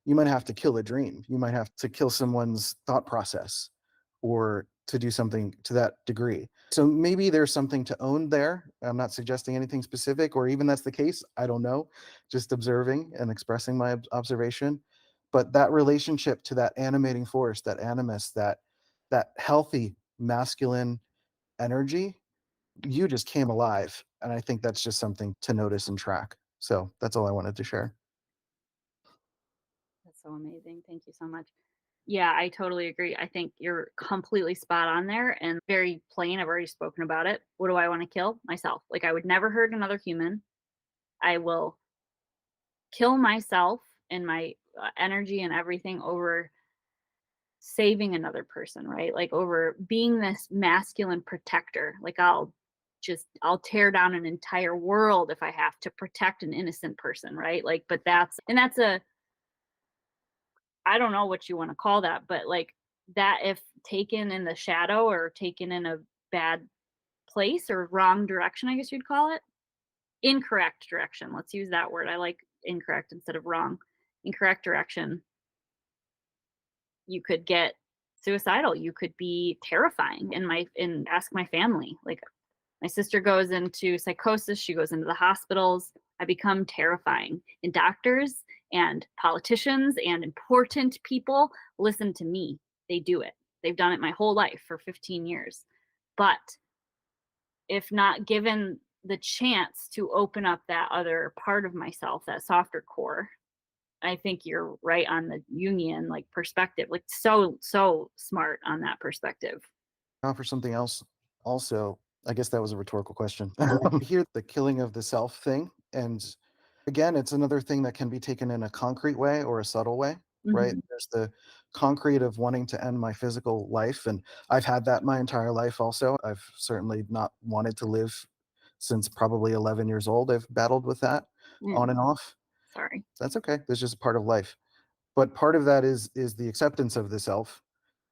you might have to kill a dream. You might have to kill someone's thought process or to do something to that degree. So maybe there's something to own there. I'm not suggesting anything specific, or even that's the case. I don't know, just observing and expressing my observation. But that relationship to that animating force, that animus, that healthy masculine energy, you just came alive. And I think that's just something to notice and track. So that's all I wanted to share. That's so amazing. Thank you so much. Yeah, I totally agree. I think you're completely spot on there and very plain. I've already spoken about it. What do I want to kill? Myself. Like, I would never hurt another human. I will kill myself and my energy and everything over saving another person, right? Like, over being this masculine protector. Like, I'll tear down an entire world if I have to protect an innocent person, right? Like, but that's I don't know what you want to call that, but like, that, if taken in the shadow or taken in a bad place or wrong direction, I guess you'd call it. Incorrect direction. Let's use that word. I like incorrect instead of wrong. Incorrect direction. You could get suicidal. You could be terrifying. And ask my family. Like, my sister goes into psychosis. She goes into the hospitals. I become terrifying. And doctors and politicians and important people listen to me. They do it. They've done it my whole life for 15 years. But if not given the chance to open up that other part of myself, that softer core, I think you're right on the Jungian like perspective. Like, so smart on that perspective. Offer something else also. I guess that was a rhetorical question. Here, the killing of the self thing. And again, it's another thing that can be taken in a concrete way or a subtle way, right? Mhm. There's the concrete of wanting to end my physical life. And I've had that my entire life also. I've certainly not wanted to live since probably 11 years old. I've battled with that on and off. Sorry. That's okay. That's just a part of life. But part of that is the acceptance of the self,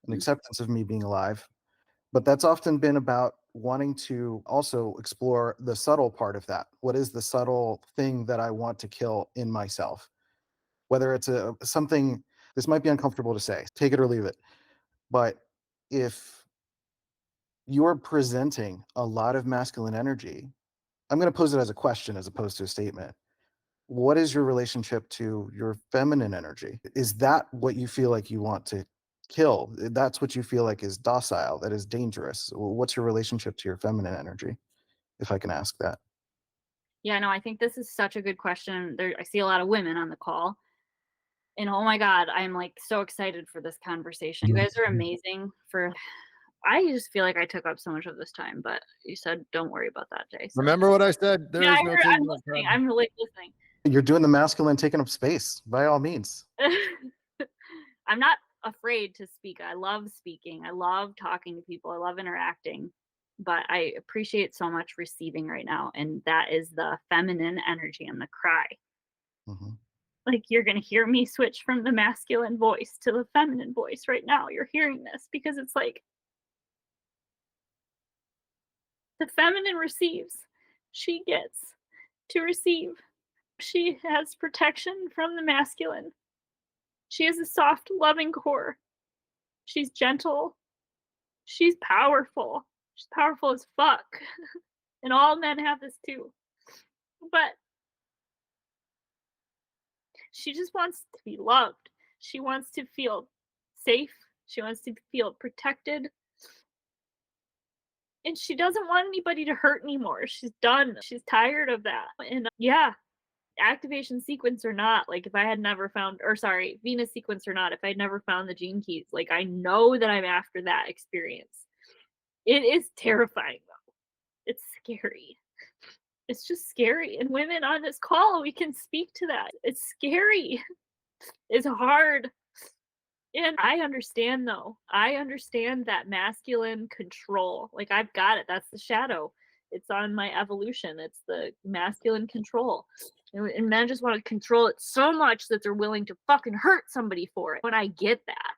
an acceptance of me being alive. But that's often been about wanting to also explore the subtle part of that. What is the subtle thing that I want to kill in myself? Whether it's something, this might be uncomfortable to say, take it or leave it. But if you're presenting a lot of masculine energy, I'm going to pose it as a question as opposed to a statement. What is your relationship to your feminine energy? Is that what you feel like you want to kill? That's what you feel like is docile, that is dangerous. What's your relationship to your feminine energy, if I can ask that? Yeah, no, I think this is such a good question. I see a lot of women on the call. And oh my God, I'm like so excited for this conversation. You guys are amazing I just feel like I took up so much of this time, but you said don't worry about that, Jay. So. Remember what I said? There Yeah, is no I'm taking up listening. time. I'm really listening. You're doing the masculine taking up space, by all means. I'm not afraid to speak. I love speaking. I love talking to people. I love interacting. But I appreciate so much receiving right now. And that is the feminine energy and the cry. Mhm. Like, you're going to hear me switch from the masculine voice to the feminine voice right now. You're hearing this because it's like the feminine receives. She gets to receive. She has protection from the masculine. She has a soft, loving core. She's gentle. She's powerful. She's powerful as fuck. And all men have this too. But she just wants to be loved. She wants to feel safe. She wants to feel protected. And she doesn't want anybody to hurt anymore. She's done. She's tired of that. And yeah, activation sequence or not, like, if I had never found, or sorry, Venus sequence or not, if I'd never found the gene keys, like, I know that I'm after that experience. It is terrifying though. It's scary. It's just scary. And women on this call, we can speak to that. It's scary. It's hard. And I understand though. I understand that masculine control. Like I've got it. That's the shadow. It's on my evolution. It's the masculine control. And men just want to control it so much that they're willing to fucking hurt somebody for it. And I get that.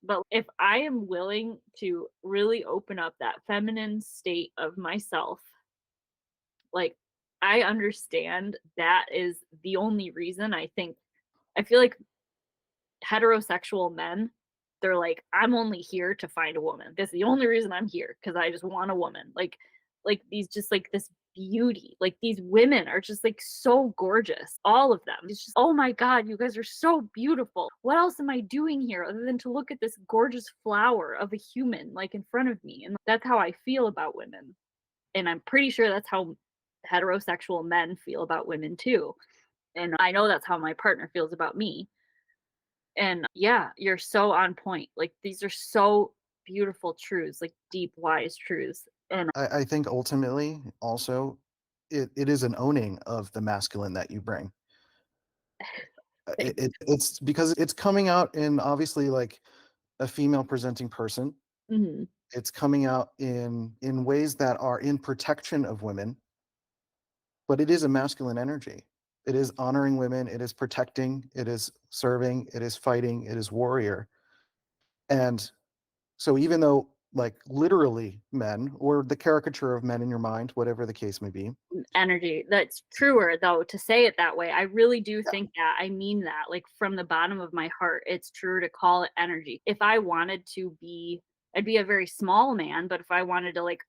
But if I am willing to really open up that feminine state of myself, like I understand that is the only reason I feel like heterosexual men, they're like, I'm only here to find a woman. That's the only reason I'm here, because I just want a woman. Like these, just like this beauty. Like these women are just like so gorgeous. All of them. It's just, oh my God, you guys are so beautiful. What else am I doing here other than to look at this gorgeous flower of a human like in front of me? And that's how I feel about women. And I'm pretty sure that's how heterosexual men feel about women too. And I know that's how my partner feels about me. And yeah, you're so on point. Like these are so beautiful truths, like deep, wise truths. And I think ultimately also it is an owning of the masculine that you bring. It's because it's coming out in obviously like a female presenting person. mm-hmm. It's coming out in ways that are in protection of women, but it is a masculine energy. It is honoring women, it is protecting, it is serving, it is fighting, it is warrior. And so even though like literally men, or the caricature of men in your mind, whatever the case may be, energy, that's truer though to say it that way. I really do think that. I mean that, like from the bottom of my heart, it's truer to call it energy. If I wanted to be, I'd be a very small man, but if I wanted to like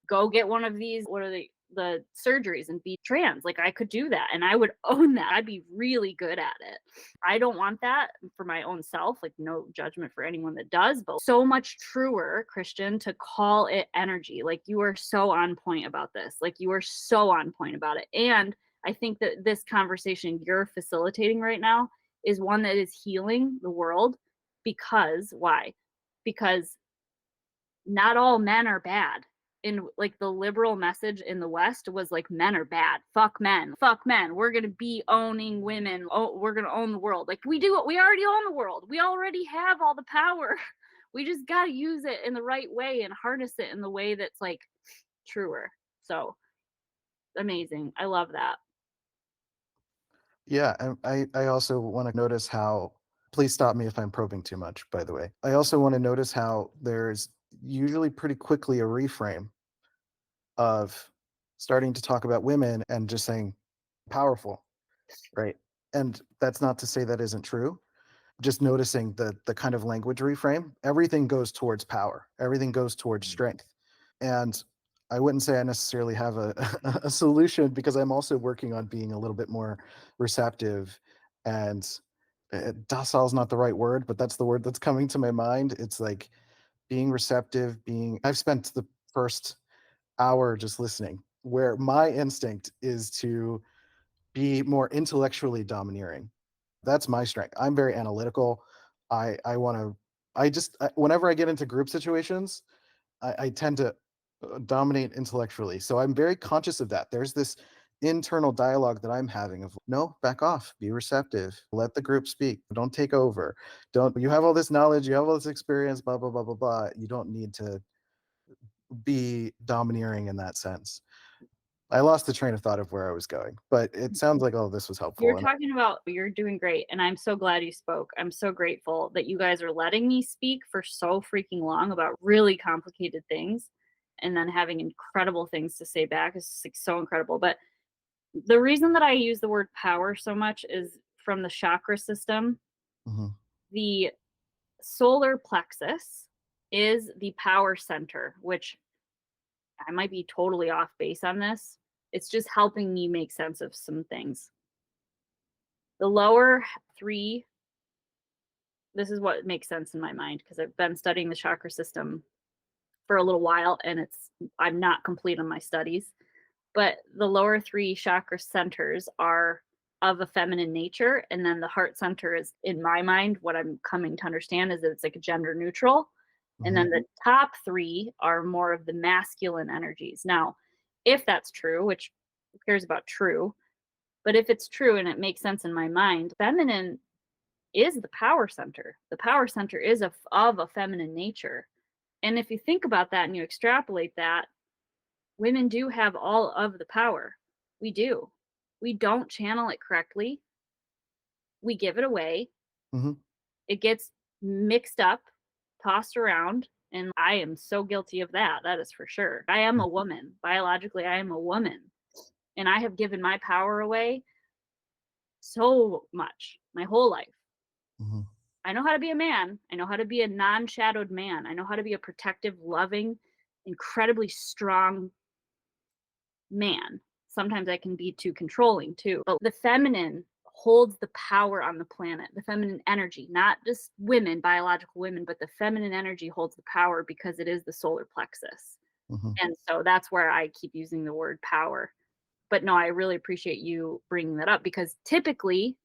go get one of these, what are the surgeries and be trans, like I could do that and I would own that. I'd be really good at it. I don't want that for my own self, like no judgment for anyone that does, but so much truer, Christian, to call it energy. Like you are so on point about this. Like you are so on point about it. And I think that this conversation you're facilitating right now is one that is healing the world. Because why? Because not all men are bad. In like the liberal message in the West was like, men are bad, fuck men, we're gonna be owning women, oh, we're gonna own the world. Like we already own the world, we already have all the power. We just gotta use it in the right way and harness it in the way that's like truer. So amazing, I love that. yeah. And I also want to notice how, please stop me if I'm probing too much, by the way. I also want to notice how there's usually pretty quickly a reframe of starting to talk about women and just saying powerful, right? And that's not to say that isn't true. Just noticing the kind of language reframe, everything goes towards power, everything goes towards strength. And I wouldn't say I necessarily have a solution, because I'm also working on being a little bit more receptive. And docile is not the right word, but that's the word that's coming to my mind. It's like being receptive, I've spent the first hour just listening, where my instinct is to be more intellectually domineering. That's my strength. I'm very analytical. I want to, whenever I get into group situations, I tend to dominate intellectually. So I'm very conscious of that. There's this internal dialogue that I'm having of, no, back off, be receptive, let the group speak, don't take over. You have all this knowledge, you have all this experience, blah, blah, blah, blah, blah. You don't need to be domineering in that sense. I lost the train of thought of where I was going, but it sounds like all of this was helpful. You're talking about, you're doing great. And I'm so glad you spoke. I'm so grateful that you guys are letting me speak for so freaking long about really complicated things, and then having incredible things to say back is like so incredible. But the reason that I use the word power so much is from the chakra system. Mm-hmm. The solar plexus is the power center, which I might be totally off base on this. It's just helping me make sense of some things. The lower three, this is what makes sense in my mind, because I've been studying the chakra system for a little while, and I'm not complete on my studies. But the lower three chakra centers are of a feminine nature, and then the heart center is, in my mind, what I'm coming to understand is that it's like a gender neutral. Mm-hmm. And then the top three are more of the masculine energies. Now, if that's true, which who cares about true, but if it's true and it makes sense in my mind, feminine is the power center. The power center is of a feminine nature. And if you think about that and you extrapolate that, women do have all of the power. We do. We don't channel it correctly. We give it away. Mhm. It gets mixed up, tossed around, and I am so guilty of that. That is for sure. I am a woman. Biologically, I am a woman. And I have given my power away so much my whole life. Mhm. I know how to be a man. I know how to be a non-shadowed man. I know how to be a protective, loving, incredibly strong man. Sometimes I can be too controlling too. But the feminine holds the power on the planet, the feminine energy, not just women, biological women, but the feminine energy holds the power because it is the solar plexus. Mhm. And so that's where I keep using the word power. But no, I really appreciate you bringing that up, because typically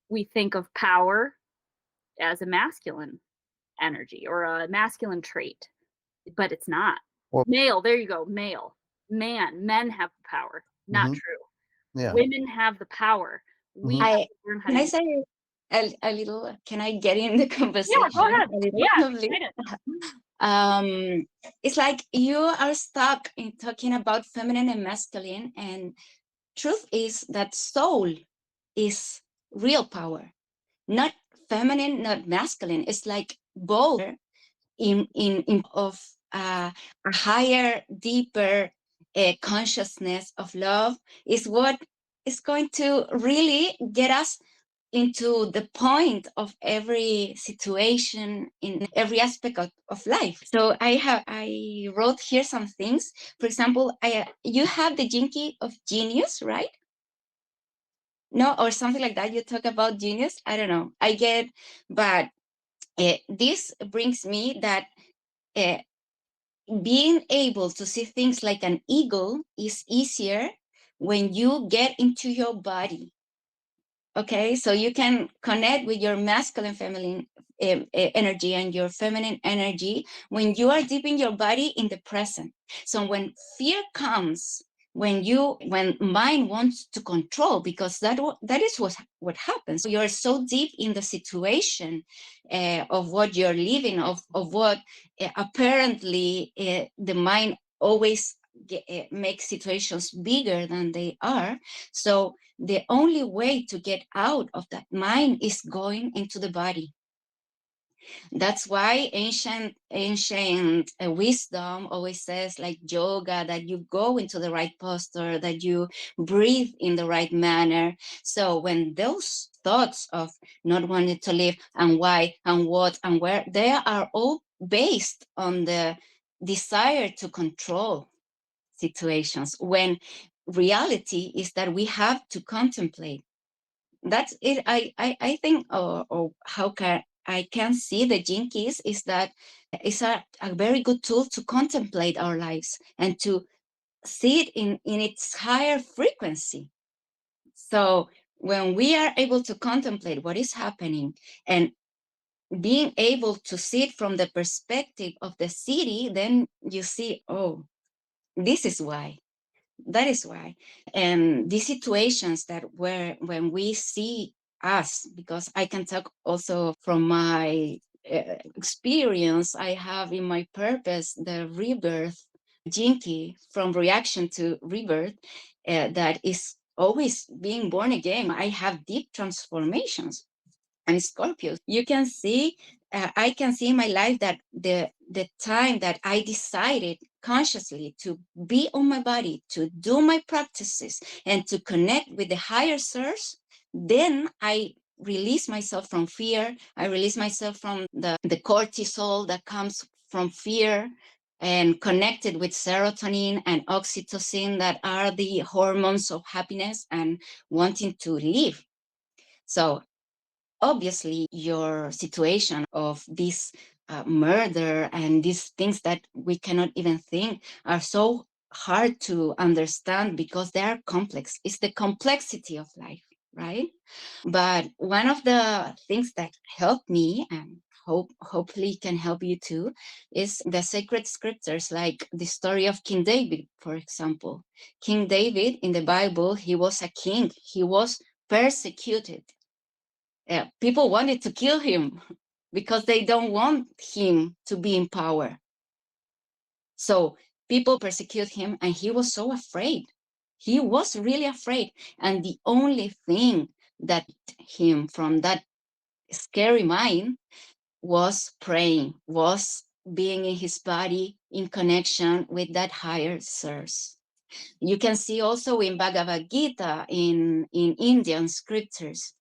we think of power as a masculine energy or a masculine trait, but it's not. Well- Male, there you go, male. Men have the power. Not Mhm. true. Yeah. Women have the power. We Mhm. have to learn how Can to I use say a little? Can I get in the it. conversation? Yeah, go ahead. a little, Yeah, please? It's like you are stuck in talking about feminine and masculine, and truth is that soul is real power, not feminine, not masculine. It's like both in of a higher, deeper consciousness of love is what is going to really get us into the point of every situation in every aspect of life. So I wrote here some things. For example, you have the jinky of genius, right? No, or something like that. You talk about genius. I don't know. I get, but this brings me that being able to see things like an eagle is easier when you get into your body. Okay, so you can connect with your masculine feminine energy and your feminine energy when you are deep in your body in the present. So when fear comes, when mind wants to control, because that is what happens. You're so deep in the situation of what you're living, of what apparently the mind always makes situations bigger than they are. So the only way to get out of that mind is going into the body. That's why ancient wisdom always says, like yoga, that you go into the right posture, that you breathe in the right manner. So when those thoughts of not wanting to live and why and what and where, they are all based on the desire to control situations, when reality is that we have to contemplate. That's it. I think, or how can I can see the jinkies is that it's a very good tool to contemplate our lives and to see it in its higher frequency. So when we are able to contemplate what is happening and being able to see it from the perspective of the city, then you see, oh, this is why. That is why. And these situations that when we see us, because I can talk also from my experience I have in my purpose, the rebirth, jinky from reaction to rebirth, that is always being born again. I have deep transformations. And Scorpios, you can see, I can see in my life that the time that I decided consciously to be on my body, to do my practices, and to connect with the higher source, then I release myself from fear. I release myself from the cortisol that comes from fear, and connected with serotonin and oxytocin, that are the hormones of happiness and wanting to live. So obviously your situation of this murder and these things that we cannot even think are so hard to understand because they are complex. It's the complexity of life, right? But one of the things that helped me, and hopefully can help you too, is the sacred scriptures, like the story of King David, for example. King David in the Bible, he was a king. He was persecuted. People wanted to kill him because they don't want him to be in power. So people persecute him, and he was so afraid. He was really afraid. And the only thing that him from that scary mind was praying, was being in his body in connection with that higher source. You can see also in Bhagavad Gita, in Indian scriptures,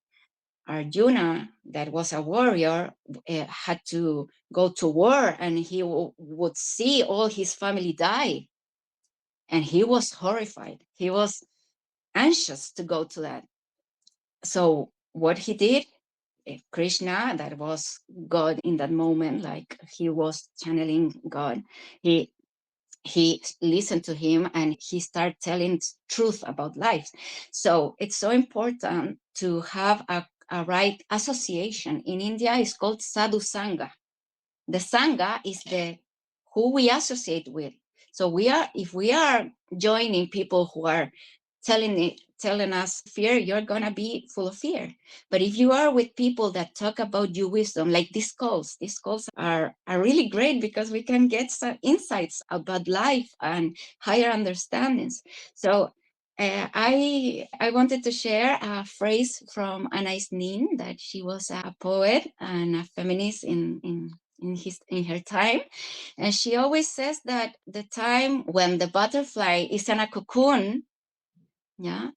Arjuna, that was a warrior, had to go to war, and he would see all his family die. And he was horrified. He was anxious to go to that. So what he did, Krishna, that was God in that moment, like he was channeling God, he listened to him, and he started telling truth about life. So it's so important to have a right association. In India, it's called sadhu sangha. The sangha is the who we associate with. So if we are joining people who are telling us fear, you're gonna be full of fear. But if you are with people that talk about your wisdom, like these calls are really great, because we can get some insights about life and higher understandings. So I wanted to share a phrase from Anais Nin, that she was a poet and a feminist in her time. And she always says that the time when the butterfly is in a cocoon, yeah,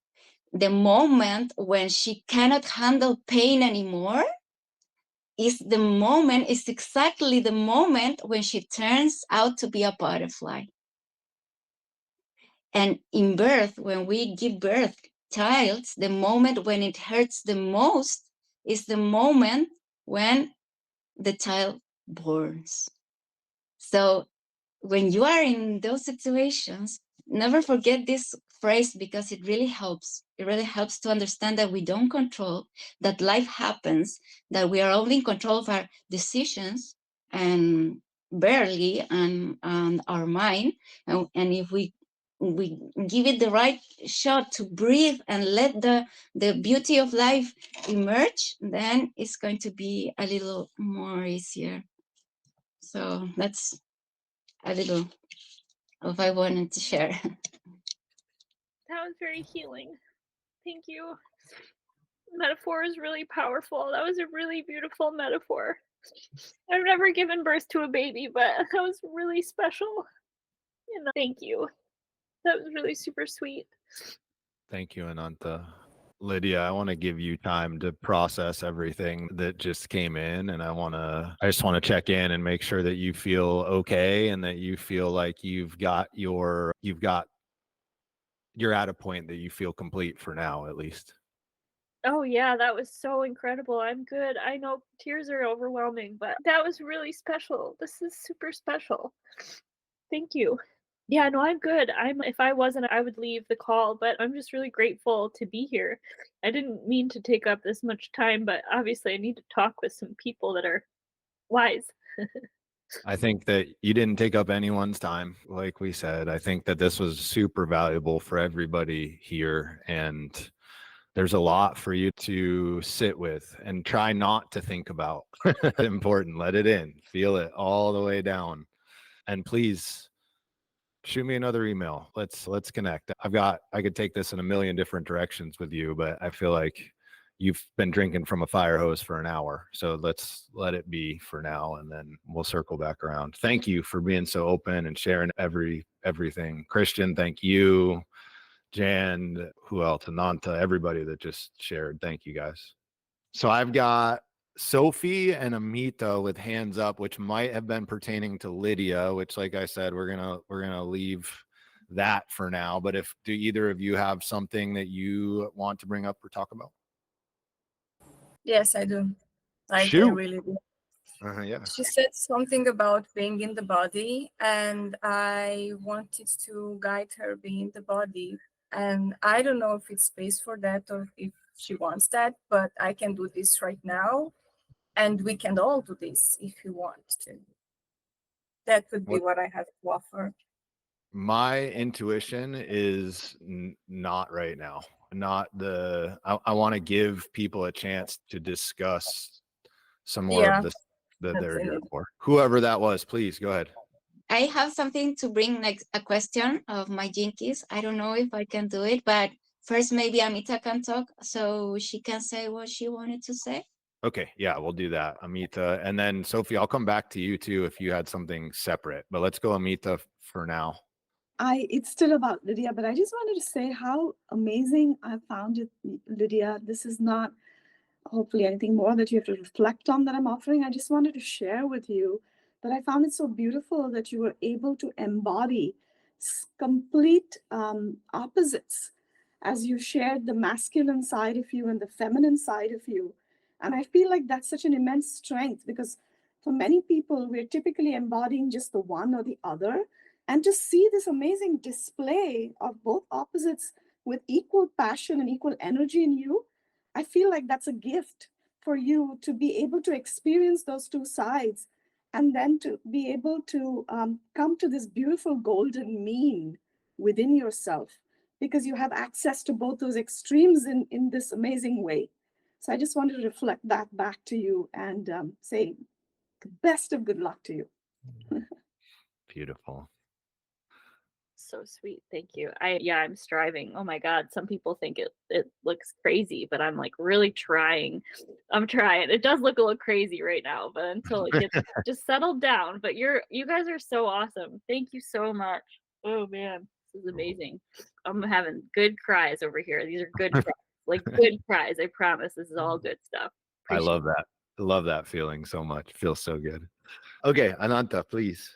the moment when she cannot handle pain anymore is exactly the moment when she turns out to be a butterfly. And in birth, when we give birth child, the moment when it hurts the most is the moment when the child borns. So when you are in those situations, never forget this phrase, because it really helps. It really helps to understand that we don't control, that life happens, that we are only in control of our decisions and barely and our mind. And if we give it the right shot to breathe and let the beauty of life emerge, then it's going to be a little more easier. So that's a little of I wanted to share. That was very healing. Thank you. Metaphor is really powerful. That was a really beautiful metaphor. I've never given birth to a baby, but that was really special. And thank you. That was really super sweet. Thank you, Ananta. Lydia, I want to give you time to process everything that just came in, and I just want to check in and make sure that you feel okay and that you feel like you're at a point that you feel complete for now, at least. Oh yeah, that was so incredible. I'm good. I know tears are overwhelming, but that was really special. This is super special. Thank you. Yeah, no, I'm good. If I wasn't, I would leave the call, but I'm just really grateful to be here. I didn't mean to take up this much time, but obviously I need to talk with some people that are wise. I think that you didn't take up anyone's time. Like we said, I think that this was super valuable for everybody here. And there's a lot for you to sit with and try not to think about. Important. Let it in. Feel it all the way down. And please shoot me another email. Let's connect. I could take this in a million different directions with you, but I feel like you've been drinking from a fire hose for an hour. So let's let it be for now, and then we'll circle back around. Thank you for being so open and sharing everything. Christian, thank you. Jan, who else? Ananta, everybody that just shared. Thank you guys. So I've got Sophie and Ameeta with hands up, which might have been pertaining to Lydia, which, like I said, we're gonna leave that for now. But do either of you have something that you want to bring up or talk about? Yes, I do. I Shoot. really do. Yeah. She said something about being in the body, and I wanted to guide her being in the body. And I don't know if it's space for that or if she wants that, but I can do this right now. And we can all do this if you want to. That would be what I have to offer. My intuition is not right now. I want to give people a chance to discuss some more Yeah, of this that they're here absolutely. for. Whoever that was, please go ahead. I have something to bring, like a question of my jinkies. I don't know if I can do it, but first maybe Amita can talk so she can say what she wanted to say. Okay, yeah, we'll do that, Ameeta. And then Sophie, I'll come back to you too if you had something separate, but let's go Ameeta for now. It's still about Lydia, but I just wanted to say how amazing I found it, Lydia. This is not hopefully anything more that you have to reflect on that I'm offering. I just wanted to share with you that I found it so beautiful that you were able to embody complete opposites as you shared the masculine side of you and the feminine side of you. And I feel like that's such an immense strength because for many people, we're typically embodying just the one or the other. And to see this amazing display of both opposites with equal passion and equal energy in you, I feel like that's a gift for you to be able to experience those two sides and then to be able to come to this beautiful golden mean within yourself because you have access to both those extremes in this amazing way. So I just wanted to reflect that back to you and say the best of good luck to you. Beautiful. So sweet. Thank you. I'm striving. Oh my God. Some people think it looks crazy, but I'm like really trying. I'm trying. It does look a little crazy right now, but until it gets just settled down. But you guys are so awesome. Thank you so much. Oh man, this is amazing. I'm having good cries over here. These are good cries. Like good cries. I promise. This is all good stuff. I love that. I love that feeling so much. Feels so good. Okay, Ananta, please.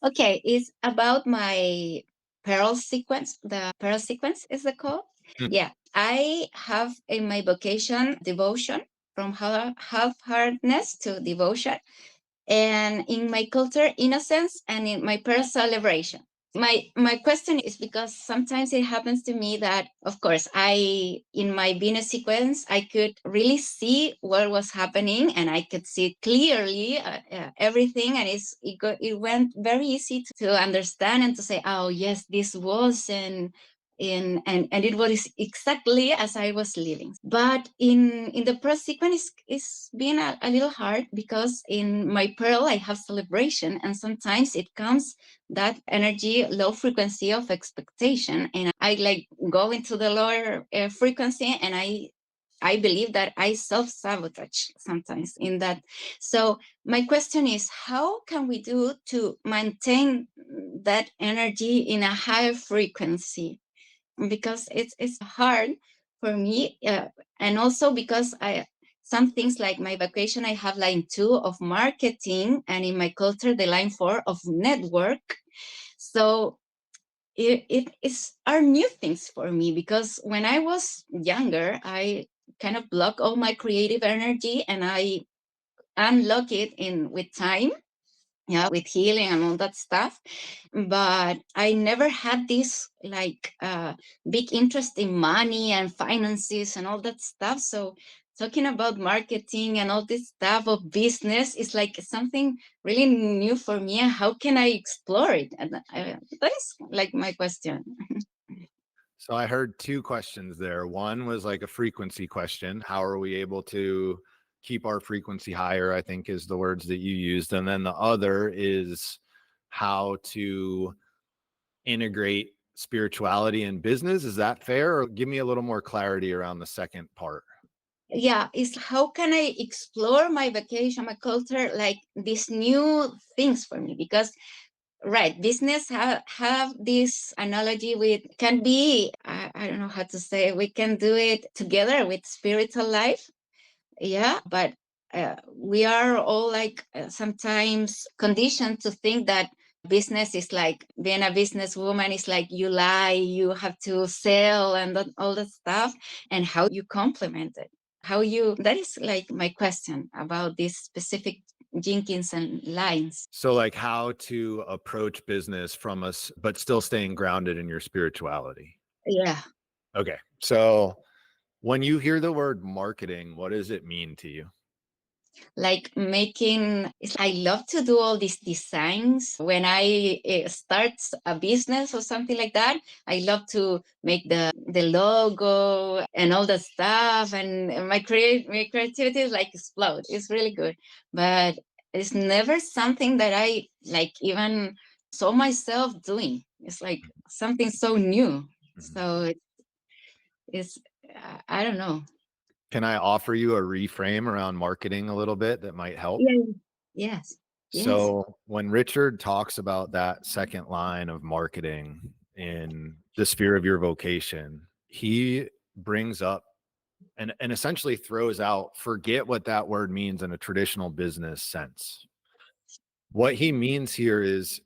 Okay, it's about my pearl sequence. The pearl sequence is the call. Yeah, I have in my vocation devotion, from half-heartedness to devotion, and in my culture innocence, and in my pearl celebration. My question is because sometimes it happens to me that, of course, in my Venus sequence, I could really see what was happening and I could see clearly everything. And it went very easy to understand and to say, oh, yes, this was, and it was exactly as I was living. But in the pearl sequence it's been a little hard because in my pearl I have celebration, and sometimes it comes that energy, low frequency of expectation, and I like go into the lower frequency, and I believe that I self-sabotage sometimes in that. So my question is, how can we do to maintain that energy in a higher frequency? Because it's hard for me, and also because some things like my vocation, I have line 2 of marketing, and in my culture the line 4 of network. So it are new things for me, because when I was younger I kind of block all my creative energy and I unlock it with time, yeah, with healing and all that stuff. But I never had this like big interest in money and finances and all that stuff. So talking about marketing and all this stuff of business is like something really new for me. And how can I explore it? And that is like my question. So I heard two questions there. One was like a frequency question. How are we able to keep our frequency higher, I think is the words that you used. And then the other is how to integrate spirituality in business. Is that fair? Or give me a little more clarity around the second part. Yeah, it's how can I explore my vacation, my culture, like these new things for me? Because right, business have this analogy with, can be, I don't know how to say, we can do it together with spiritual life. Yeah, but we are all like sometimes conditioned to think that business is like, being a businesswoman is like you lie, you have to sell and all that stuff, and how you complement it. That is like my question about this specific Jenkins and lines. So like how to approach business from us, but still staying grounded in your spirituality. Yeah. Okay. So when you hear the word marketing, what does it mean to you? like making, I love to do all these designs when I start a business or something like that. I love to make the logo and all that stuff, and my creativity is like explode. It's really good, but it's never something that I like even saw myself doing. It's like something so new. So it's I don't know. Can I offer you a reframe around marketing a little bit that might help? Yeah. Yes. So when Richard talks about that second line of marketing in the sphere of your vocation, he brings up and essentially throws out, forget what that word means in a traditional business sense. What he means here is,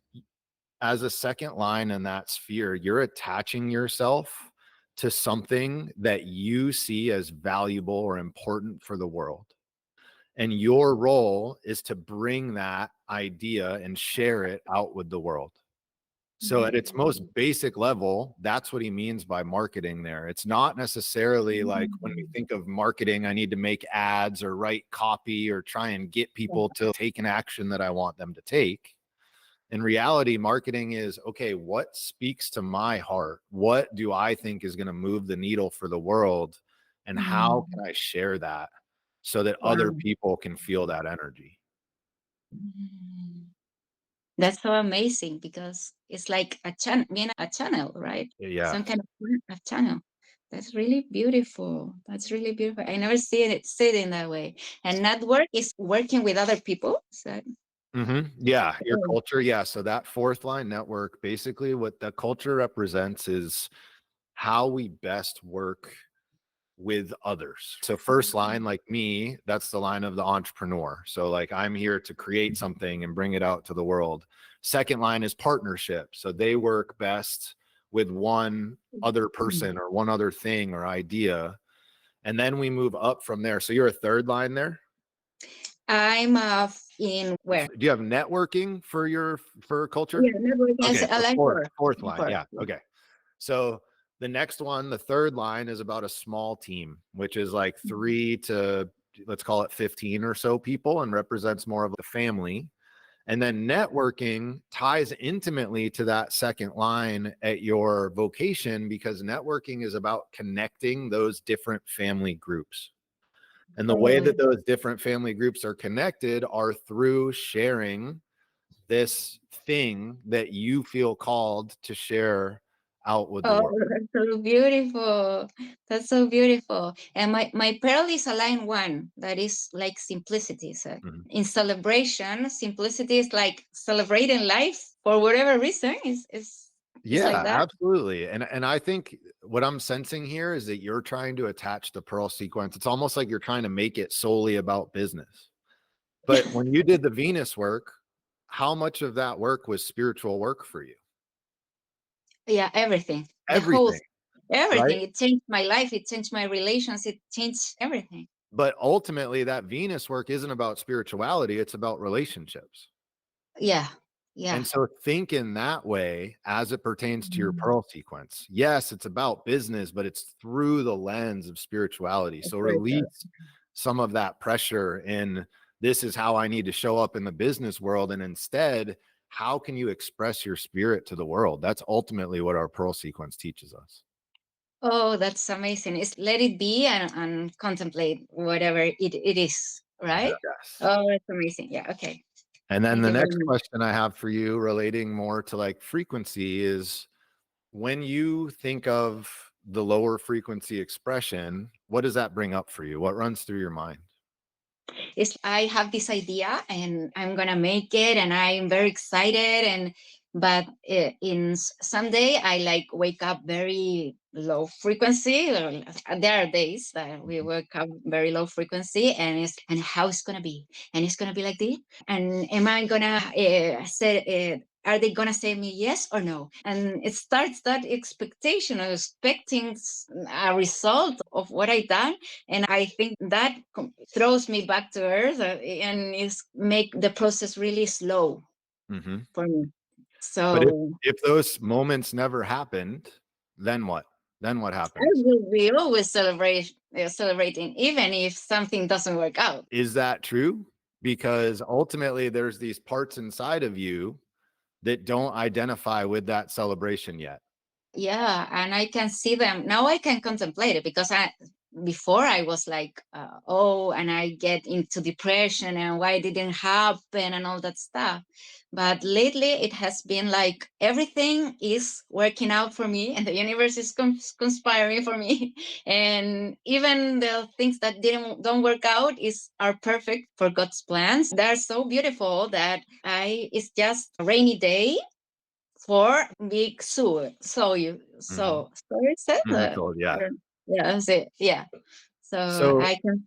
as a second line in that sphere, you're attaching yourself to something that you see as valuable or important for the world. And your role is to bring that idea and share it out with the world. So at its most basic level, that's what he means by marketing there. It's not necessarily like when we think of marketing, I need to make ads or write copy or try and get people to take an action that I want them to take. In reality, marketing is, okay, what speaks to my heart? What do I think is going to move the needle for the world? And how can I share that so that other people can feel that energy? That's so amazing, because it's like a channel, being a channel, right? Yeah. Some kind of channel. That's really beautiful. That's really beautiful. I never see it in that way. And network is working with other people. So Yeah, your culture. Yeah. So that fourth line, network, basically what the culture represents is how we best work with others. So first line, like me, that's the line of the entrepreneur. So like I'm here to create something and bring it out to the world. Second line is partnership. So they work best with one other person or one other thing or idea. And then we move up from there. So you're a third line there? I'm in where? Do you have networking for culture? Yeah, networking is Okay, a line fourth line. Yeah. Okay. So the next one, the third line, is about a small team, which is like 3 to, let's call it 15 or so people, and represents more of a family. And then networking ties intimately to that second line at your vocation, because networking is about connecting those different family groups. And the way that those different family groups are connected are through sharing this thing that you feel called to share out with the world. That's so beautiful. That's so beautiful. And my pearl is a line 1 that is like simplicity. So in celebration, simplicity is like celebrating life for whatever reason. It's like that. Absolutely. And I think what I'm sensing here is that you're trying to attach the pearl sequence. It's almost like you're trying to make it solely about business. But when you did the Venus work, how much of that work was spiritual work for you? Yeah, everything. Everything. Everything. Right? It changed my life. It changed my relations. It changed everything. But ultimately, that Venus work isn't about spirituality. It's about relationships. Yeah. Yeah. And so think in that way as it pertains to your pearl sequence. Yes, it's about business, but it's through the lens of spirituality. So release some of that pressure in, this is how I need to show up in the business world. And instead, how can you express your spirit to the world? That's ultimately what our pearl sequence teaches us. Oh, that's amazing. It's let it be and contemplate whatever it is, right? Yes. Oh, that's amazing. Yeah. Okay. And then Thank the you very next much. question I have for you, relating more to like frequency, is when you think of the lower frequency expression, what does that bring up for you? What runs through your mind? It's I have this idea and I'm gonna make it, and I'm very excited. But in someday I like wake up very low frequency. There are days that we wake up very low frequency, and how it's gonna be, and it's gonna be like this, and am I gonna say? Are they gonna say me yes or no? And it starts that expectation of expecting a result of what I done, and I think that throws me back to earth, and is make the process really slow for me. But So if those moments never happened, then what? then what I happens? will be always celebrating, even if something doesn't work out. Is that true? Because ultimately there's these parts inside of you that don't identify with that celebration yet. Yeah, and I can see them now. I can contemplate it, because before I was like, oh, and I get into depression and why it didn't happen and all that stuff. But lately it has been like everything is working out for me, and the universe is conspiring for me. And even the things that don't work out are perfect for God's plans. They're so beautiful that it's just a rainy day for big sorry said Miracle, yeah. yeah, that's it. Yeah, so So I can.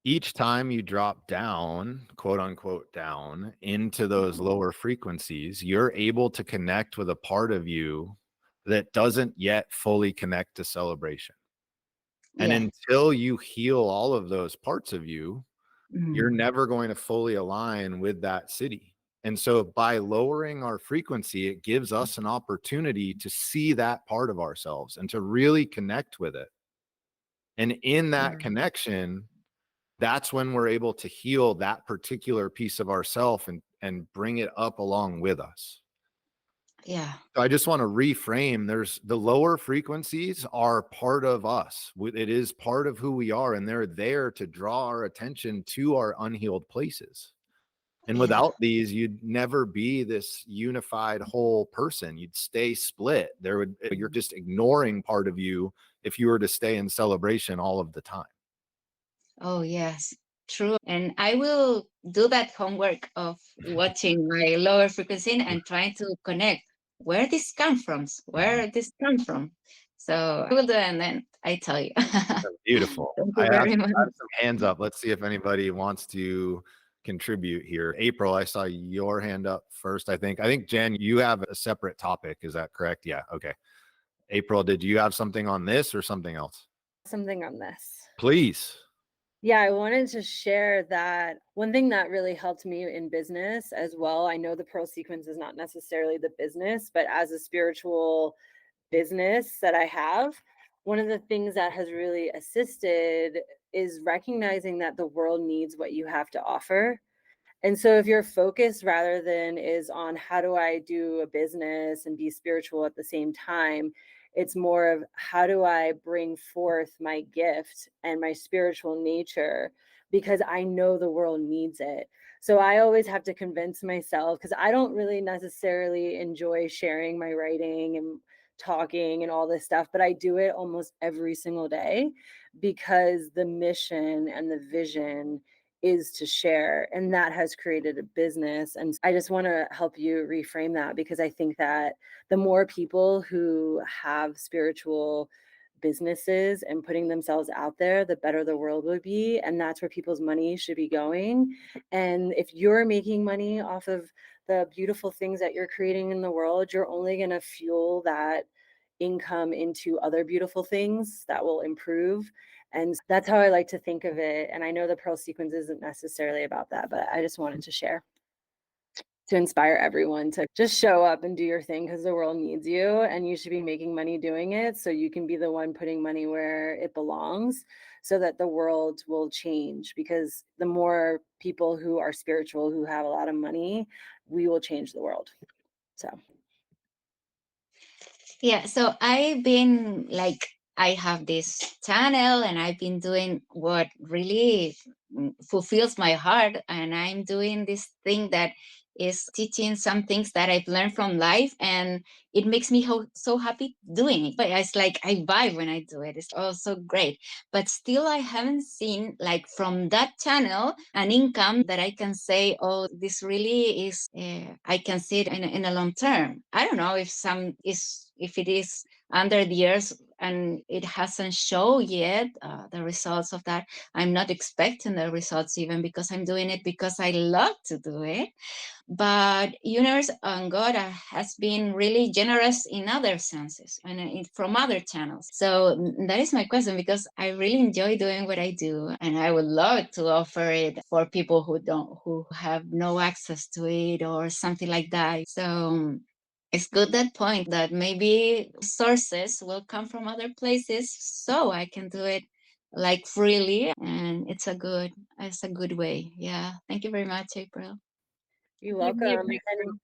each time you drop down, quote unquote, down into those lower frequencies, you're able to connect with a part of you that doesn't yet fully connect to celebration. And Yeah. until you heal all of those parts of you, you're Mhm. never going to fully align with that city. And so by lowering our frequency, it gives us an opportunity to see that part of ourselves and to really connect with it. And in that Yeah. connection, that's when we're able to heal that particular piece of ourself and bring it up along with us. Yeah. So I just want to reframe, there's the lower frequencies are part of us. It is part of who we are, and they're there to draw our attention to our unhealed places. And Yeah. without these, you'd never be this unified whole person. You'd stay split. You're just ignoring part of you if you were to stay in celebration all of the time. Oh yes, true. And I will do that homework of watching my lower frequency and trying to connect where this comes from, so I will do it, and then I tell you. Beautiful. Thank I you have very much. some hands up. Let's see if anybody wants to contribute here. April, I saw your hand up first. I think Jen, you have a separate topic. Is that correct? Yeah. Okay. April, did you have something on this or something else? Something on this. Please. Yeah, I wanted to share that one thing that really helped me in business as well. I know the Pearl Sequence is not necessarily the business, but as a spiritual business that I have, one of the things that has really assisted is recognizing that the world needs what you have to offer. And so if your focus rather than is on how do I do a business and be spiritual at the same time, it's more of how do I bring forth my gift and my spiritual nature, because I know the world needs it. So I always have to convince myself, because I don't really necessarily enjoy sharing my writing and talking and all this stuff, but I do it almost every single day because the mission and the vision is to share, and that has created a business. And I just want to help you reframe that, because I think that the more people who have spiritual businesses and putting themselves out there, the better the world would be. And that's where people's money should be going. And if you're making money off of the beautiful things that you're creating in the world, you're only going to fuel that income into other beautiful things that will improve. And that's how I like to think of it. And I know the Pearl Sequence isn't necessarily about that, but I just wanted to share to inspire everyone to just show up and do your thing, because the world needs you and you should be making money doing it, so you can be the one putting money where it belongs, so that the world will change. Because the more people who are spiritual, who have a lot of money, we will change the world. So Yeah, so I've been like, I have this channel and I've been doing what really fulfills my heart. And I'm doing this thing that is teaching some things that I've learned from life. And it makes me so happy doing it. But it's like I vibe when I do it. It's also great. But still, I haven't seen, like, from that channel an income that I can say, oh, this really is, I can see it in a long term. I don't know if it is under the years and it hasn't shown yet the results of that. I'm not expecting the results, even, because I'm doing it because I love to do it. But universe and God has been really generous in other senses and from other channels. So that is my question, because I really enjoy doing what I do, and I would love to offer it for people who have no access to it or something like that. So It's good that point that maybe sources will come from other places, so I can do it like freely, and it's a good way. Yeah, thank you very much, April. You're Give me a welcome. breakthrough. And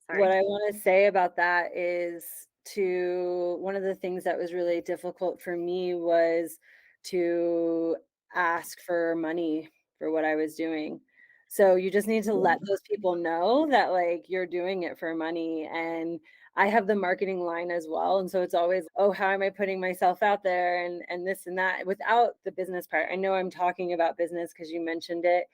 Sorry. what I want to say about that is one of the things that was really difficult for me was to ask for money for what I was doing. So you just need to let those people know that like you're doing it for money. And I have the marketing line as well. And so it's always, oh, how am I putting myself out there and this and that without the business part. I know I'm talking about business because you mentioned it,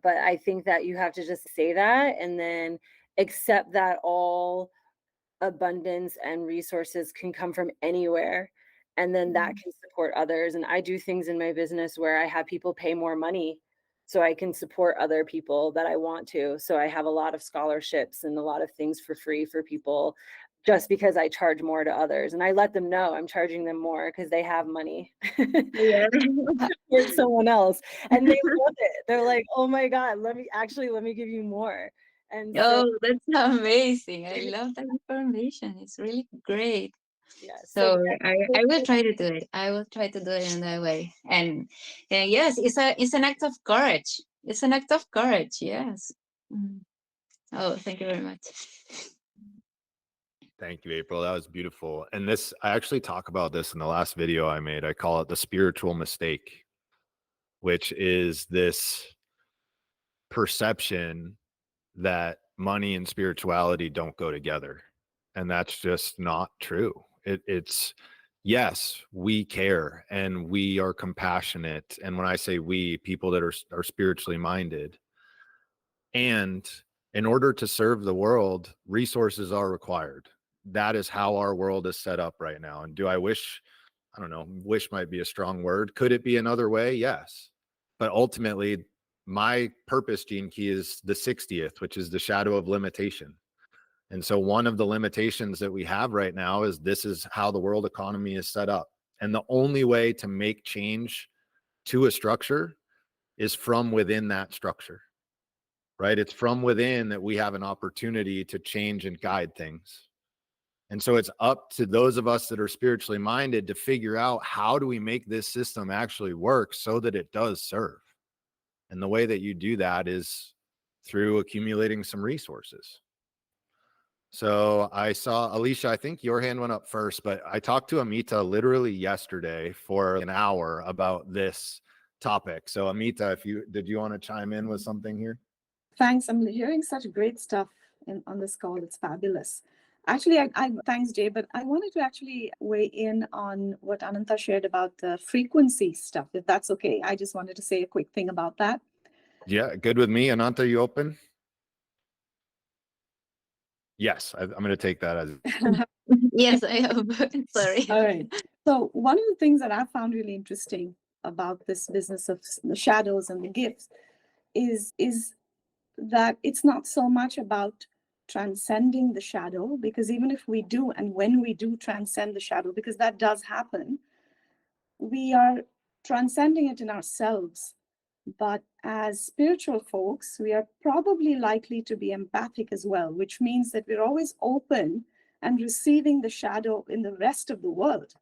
but I think that you have to just say that and then accept that all abundance and resources can come from anywhere, and then that can support others. And I do things in my business where I have people pay more money so I can support other people that I want to. So I have a lot of scholarships and a lot of things for free for people just because I charge more to others, and I let them know I'm charging them more because they have money Yeah. for someone else, and they love it. They're like, oh my God, let me give you more. And so Oh, that's amazing. I love that information. It's really great. yeah, So I will try to do it. I will try to do it in that way. And yes, it's an act of courage. It's an act of courage. Yes. Mhm. Oh, thank you very much. Thank you, April. That was beautiful. And this, I actually talk about this in the last video I made. I call it the spiritual mistake, which is this perception that money and spirituality don't go together. And that's just not true. It's yes, we care and we are compassionate. And when I say we, people that are spiritually minded. And in order to serve the world, resources are required. That is how our world is set up right now. And do I wish, I don't know, wish might be a strong word. Could it be another way? Yes. But ultimately, my purpose gene key is the 60th, which is the shadow of limitation. And so one of the limitations that we have right now is this is how the world economy is set up. And the only way to make change to a structure is from within that structure, right? It's from within that we have an opportunity to change and guide things. And so it's up to those of us that are spiritually minded to figure out how do we make this system actually work so that it does serve. And the way that you do that is through accumulating some resources. So I saw, Alicia, I think your hand went up first, but I talked to Ameeta literally yesterday for an hour about this topic. So Ameeta, did you want to chime in with something here? Thanks. I'm hearing such great stuff on this call. It's fabulous. Actually, I thanks, Jay, but I wanted to actually weigh in on what Ananta shared about the frequency stuff, if that's okay. I just wanted to say a quick thing about that. Yeah, good with me. Ananta, you open? Yes, I'm going to take that as. Yes, I hope. Sorry. All right. So one of the things that I found really interesting about this business of the shadows and the gifts is that it's not so much about transcending the shadow, because even if we do, and when we do transcend the shadow, because that does happen, we are transcending it in ourselves. But as spiritual folks, we are probably likely to be empathic as well, which means that we're always open and receiving the shadow in the rest of the world.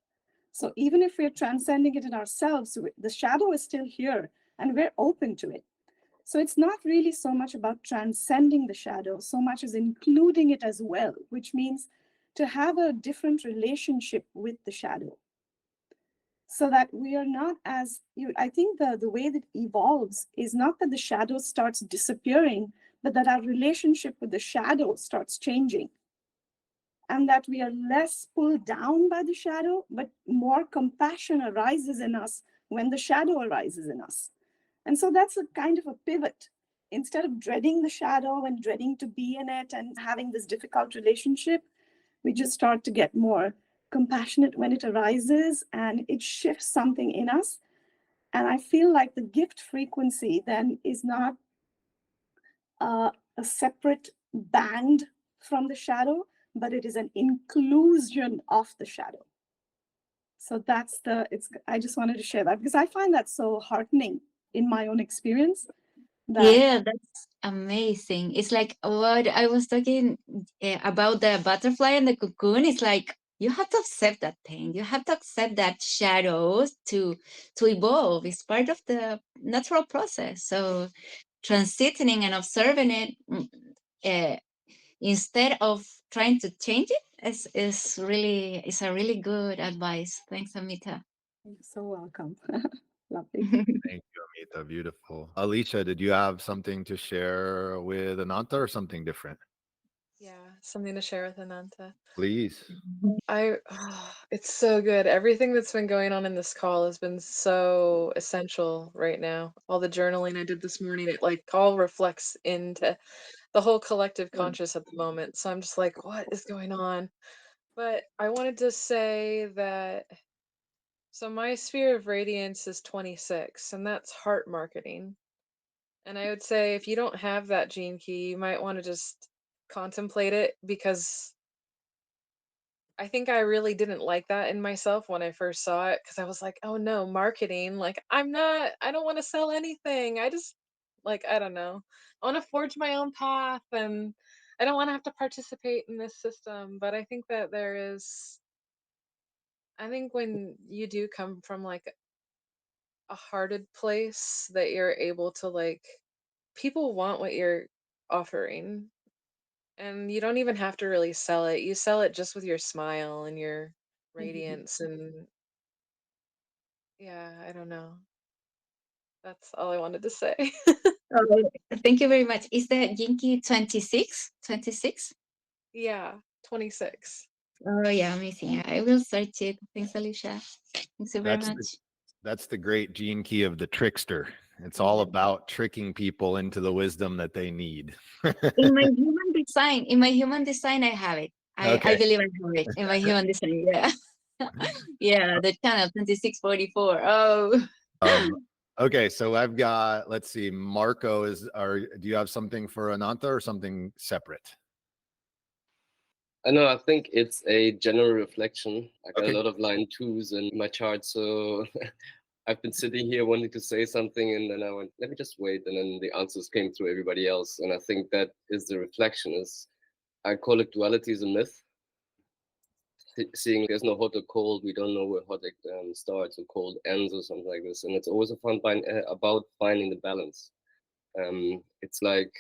So even if we're transcending it in ourselves, the shadow is still here and we're open to it. So it's not really so much about transcending the shadow, so much as including it as well, which means to have a different relationship with the shadow. So that we are not as, I think the way that evolves is not that the shadow starts disappearing, but that our relationship with the shadow starts changing. And that we are less pulled down by the shadow, but more compassion arises in us when the shadow arises in us. And so that's a kind of a pivot. Instead of dreading the shadow and dreading to be in it and having this difficult relationship, we just start to get more compassionate when it arises, and it shifts something in us. And I feel like the gift frequency then is not a separate band from the shadow, but it is an inclusion of the shadow. So I just wanted to share that because I find that so heartening in my own experience. That Yeah, that's amazing. It's like what I was talking about the butterfly and the cocoon. It's like you have to accept that pain. You have to accept that shadows to evolve. It's part of the natural process. So transitioning and observing it uh, instead of trying to change it is a really good advice. Thanks, Amita. you're so welcome. Lovely. Thank you, Ameeta. Beautiful. Alicia, did you have something to share with Ananta or something different? Yeah, something to share with Ananta. Please. It's so good. Everything that's been going on in this call has been so essential right now. All the journaling I did this morning, it like all reflects into the whole collective Good. conscious at the moment. So I'm just like, what is going on? But I wanted to say that so my sphere of radiance is 26, and that's heart marketing. And I would say if you don't have that gene key, you might want to just contemplate it, because I think I really didn't like that in myself when I first saw it, because I was like, oh no, marketing. Like, I don't want to sell anything. I just, like, I don't know. I want to forge my own path, and I don't want to have to participate in this system. But I think that I think when you do come from like a hearted place, that you're able to, like, people want what you're offering. And you don't even have to really sell it. You sell it just with your smile and your radiance. And yeah, I don't know. That's all I wanted to say. Oh, thank you very much. Is the Jinky 26? 26? Yeah, 26. Oh yeah, amazing. I will search it. Thanks, Alicia. Thanks so very That's the, much. that's the great gene key of the trickster. It's all about tricking people into the wisdom that they need. In my human design, I have it. I Okay. believe I have it in my human design. Yeah. Yeah, the channel 2644. Oh. Okay, so I've got, let's see, Marco do you have something for Ananta or something separate? I know, I think it's a general reflection. I got Okay. a lot of line twos in my chart, so I've been sitting here wanting to say something, and then I went, let me just wait, and then the answers came through everybody else. And I think that is the reflection. Is I call it duality is a myth. Seeing there's no hot or cold, we don't know where hot starts or cold ends or something like this. And it's always about finding the balance. It's like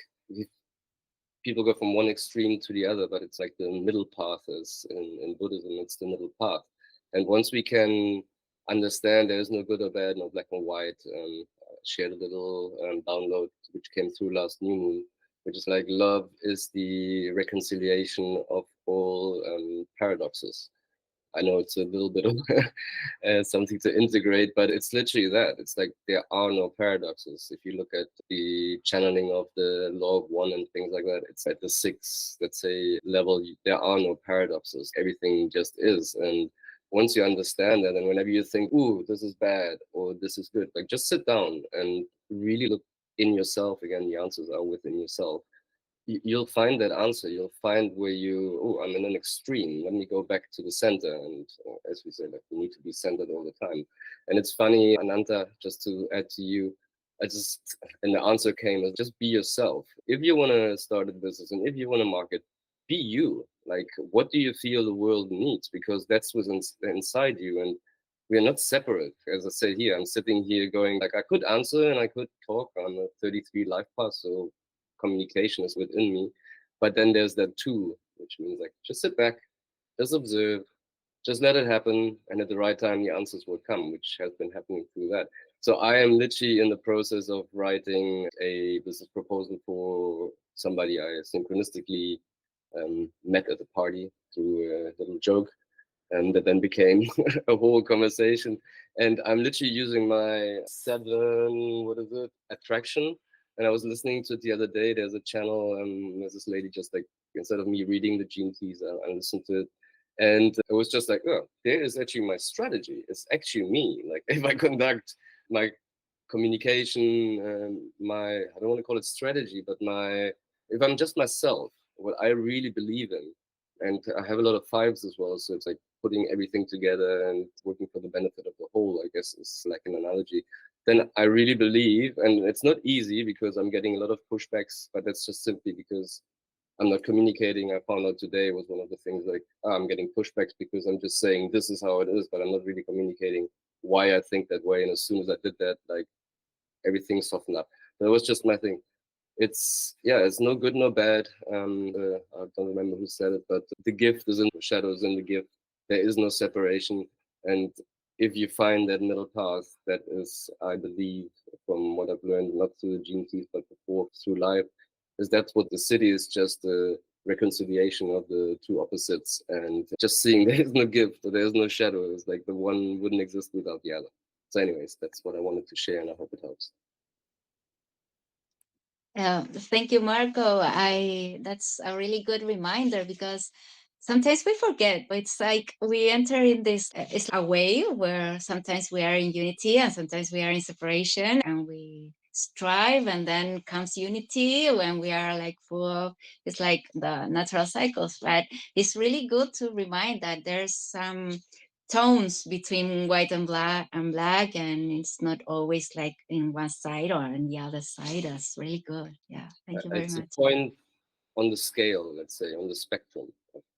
people go from one extreme to the other, but it's like the middle path is in Buddhism, it's the middle path. And once we can understand there is no good or bad, no black and white, shared a little download which came through last new moon, which is like love is the reconciliation of all paradoxes. I know it's a little bit of something to integrate, but it's literally that. It's like there are no paradoxes. If you look at the channeling of the law of one and things like that, it's at the 6, let's say, level. There are no paradoxes. Everything just is. And once you understand that, and whenever you think, ooh, this is bad or this is good, like just sit down and really look in yourself. Again, the answers are within yourself. You'll find that answer. You'll find where I'm in an extreme. Let me go back to the center. And as we say, like, we need to be centered all the time. And it's funny, Ananta, just to add to you, and the answer came, just be yourself. If you want to start a business and if you want to market, be you. Like, what do you feel the world needs? Because that's what's inside you. And we are not separate. As I said here, I'm sitting here going, like, I could answer and I could talk on a 33 life path. So communication is within me. But then there's that too, which means like just sit back, just observe, just let it happen, and at the right time the answers will come, which has been happening through that. So I am literally in the process of writing a business proposal for somebody I synchronistically met at a party through a little joke, and that then became a whole conversation. And I'm literally using my 7, what is it, attraction. And I was listening to it the other day. There's a channel, there's this lady, just like, instead of me reading the gene keys, I listened to it. And it was just like, oh, there is actually my strategy. It's actually me. Like, if I conduct my communication, I don't want to call it strategy, but if I'm just myself, what I really believe in, and I have a lot of 5s as well, so it's like putting everything together and working for the benefit of the whole, I guess, is like an analogy. then I really believe, and it's not easy because I'm getting a lot of pushbacks, but that's just simply because I'm not communicating. I found out today was one of the things, like, I'm getting pushbacks because I'm just saying this is how it is, but I'm not really communicating why I think that way. And as soon as I did that, like, everything softened up. That was just my thing. It's no good, no bad. I don't remember who said it, but the gift is in the shadows in the gift. There is no separation. And if you find that middle path, that is, I believe, from what I've learned, not through the gene keys, but before, through life, is that's what the city is, just a reconciliation of the two opposites, and just seeing there is no gift, there is no shadow. It's like the one wouldn't exist without the other. So anyways, that's what I wanted to share, and I hope it helps. Thank you, Marco. That's a really good reminder, because sometimes we forget, but it's like we enter in this, it's a wave where sometimes we are in unity and sometimes we are in separation, and we strive, and then comes unity when we are like full of, it's like the natural cycles. But it's really good to remind that there's some tones between white and black, and it's not always like in one side or on the other side. That's really good. Yeah, thank you very It's much. a point on the scale, let's say, on the spectrum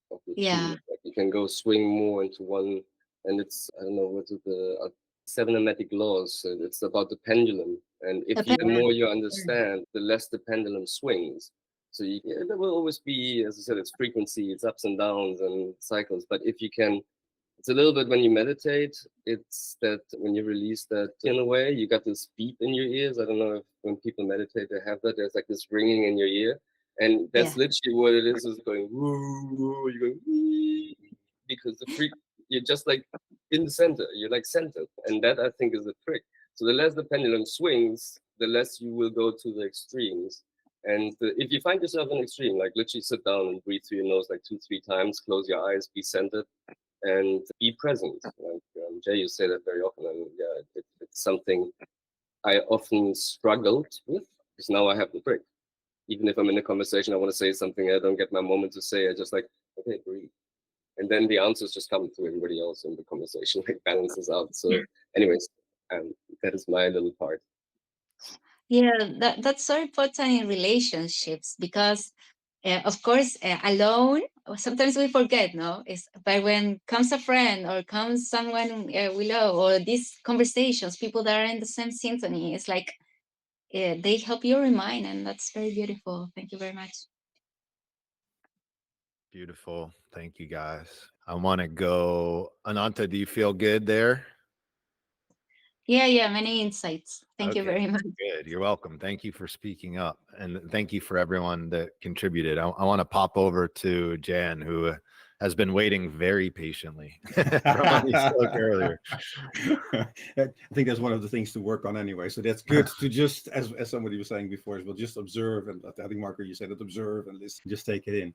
of the Yeah. two. Like, you can go swing more into one, and it's, I don't know, what is the cybernetic laws. So it's about the pendulum, and if the more you understand, the less the pendulum swings. So there will always be, as I said, it's frequency, it's ups and downs and cycles. But if you can, it's a little bit when you meditate, it's that when you release that, in a way, you got this beep in your ears. I don't know if when people meditate, they have that. There's like this ringing in your ear. And that's literally what it is going, woo, woo, you're going, wee, because you're just like in the center, you're like centered. And that, I think, is the trick. So the less the pendulum swings, the less you will go to the extremes. And if you find yourself in an extreme, like literally sit down and breathe through your nose like 2-3 times, close your eyes, be centered, and be present. Like Jay, you say that very often, and yeah, it's something I often struggled with, because now I have the trick. Even if I'm in a conversation, I want to say something, I don't get my moment to say, I just like, okay, breathe. And then the answers just come to everybody else in the conversation, like balances out. So anyways, that is my little part. Yeah, that's so important in relationships, because of course, alone, sometimes we forget, no? But when comes a friend or comes someone we love, or these conversations, people that are in the same symphony, it's like they help you remind, and that's very beautiful. Thank you very much. Beautiful. Thank you, guys. I want to go. Ananta, do you feel good there? Yeah, many insights. Thank you very much. Good. You're welcome. Thank you for speaking up, and thank you for everyone that contributed. I want to pop over to Jan, who has been waiting very patiently from when we spoke earlier. I think that's one of the things to work on anyway. So that's good to just, as somebody was saying before, as well, just observe. And I think, Marco, you said it, observe and listen, just take it in.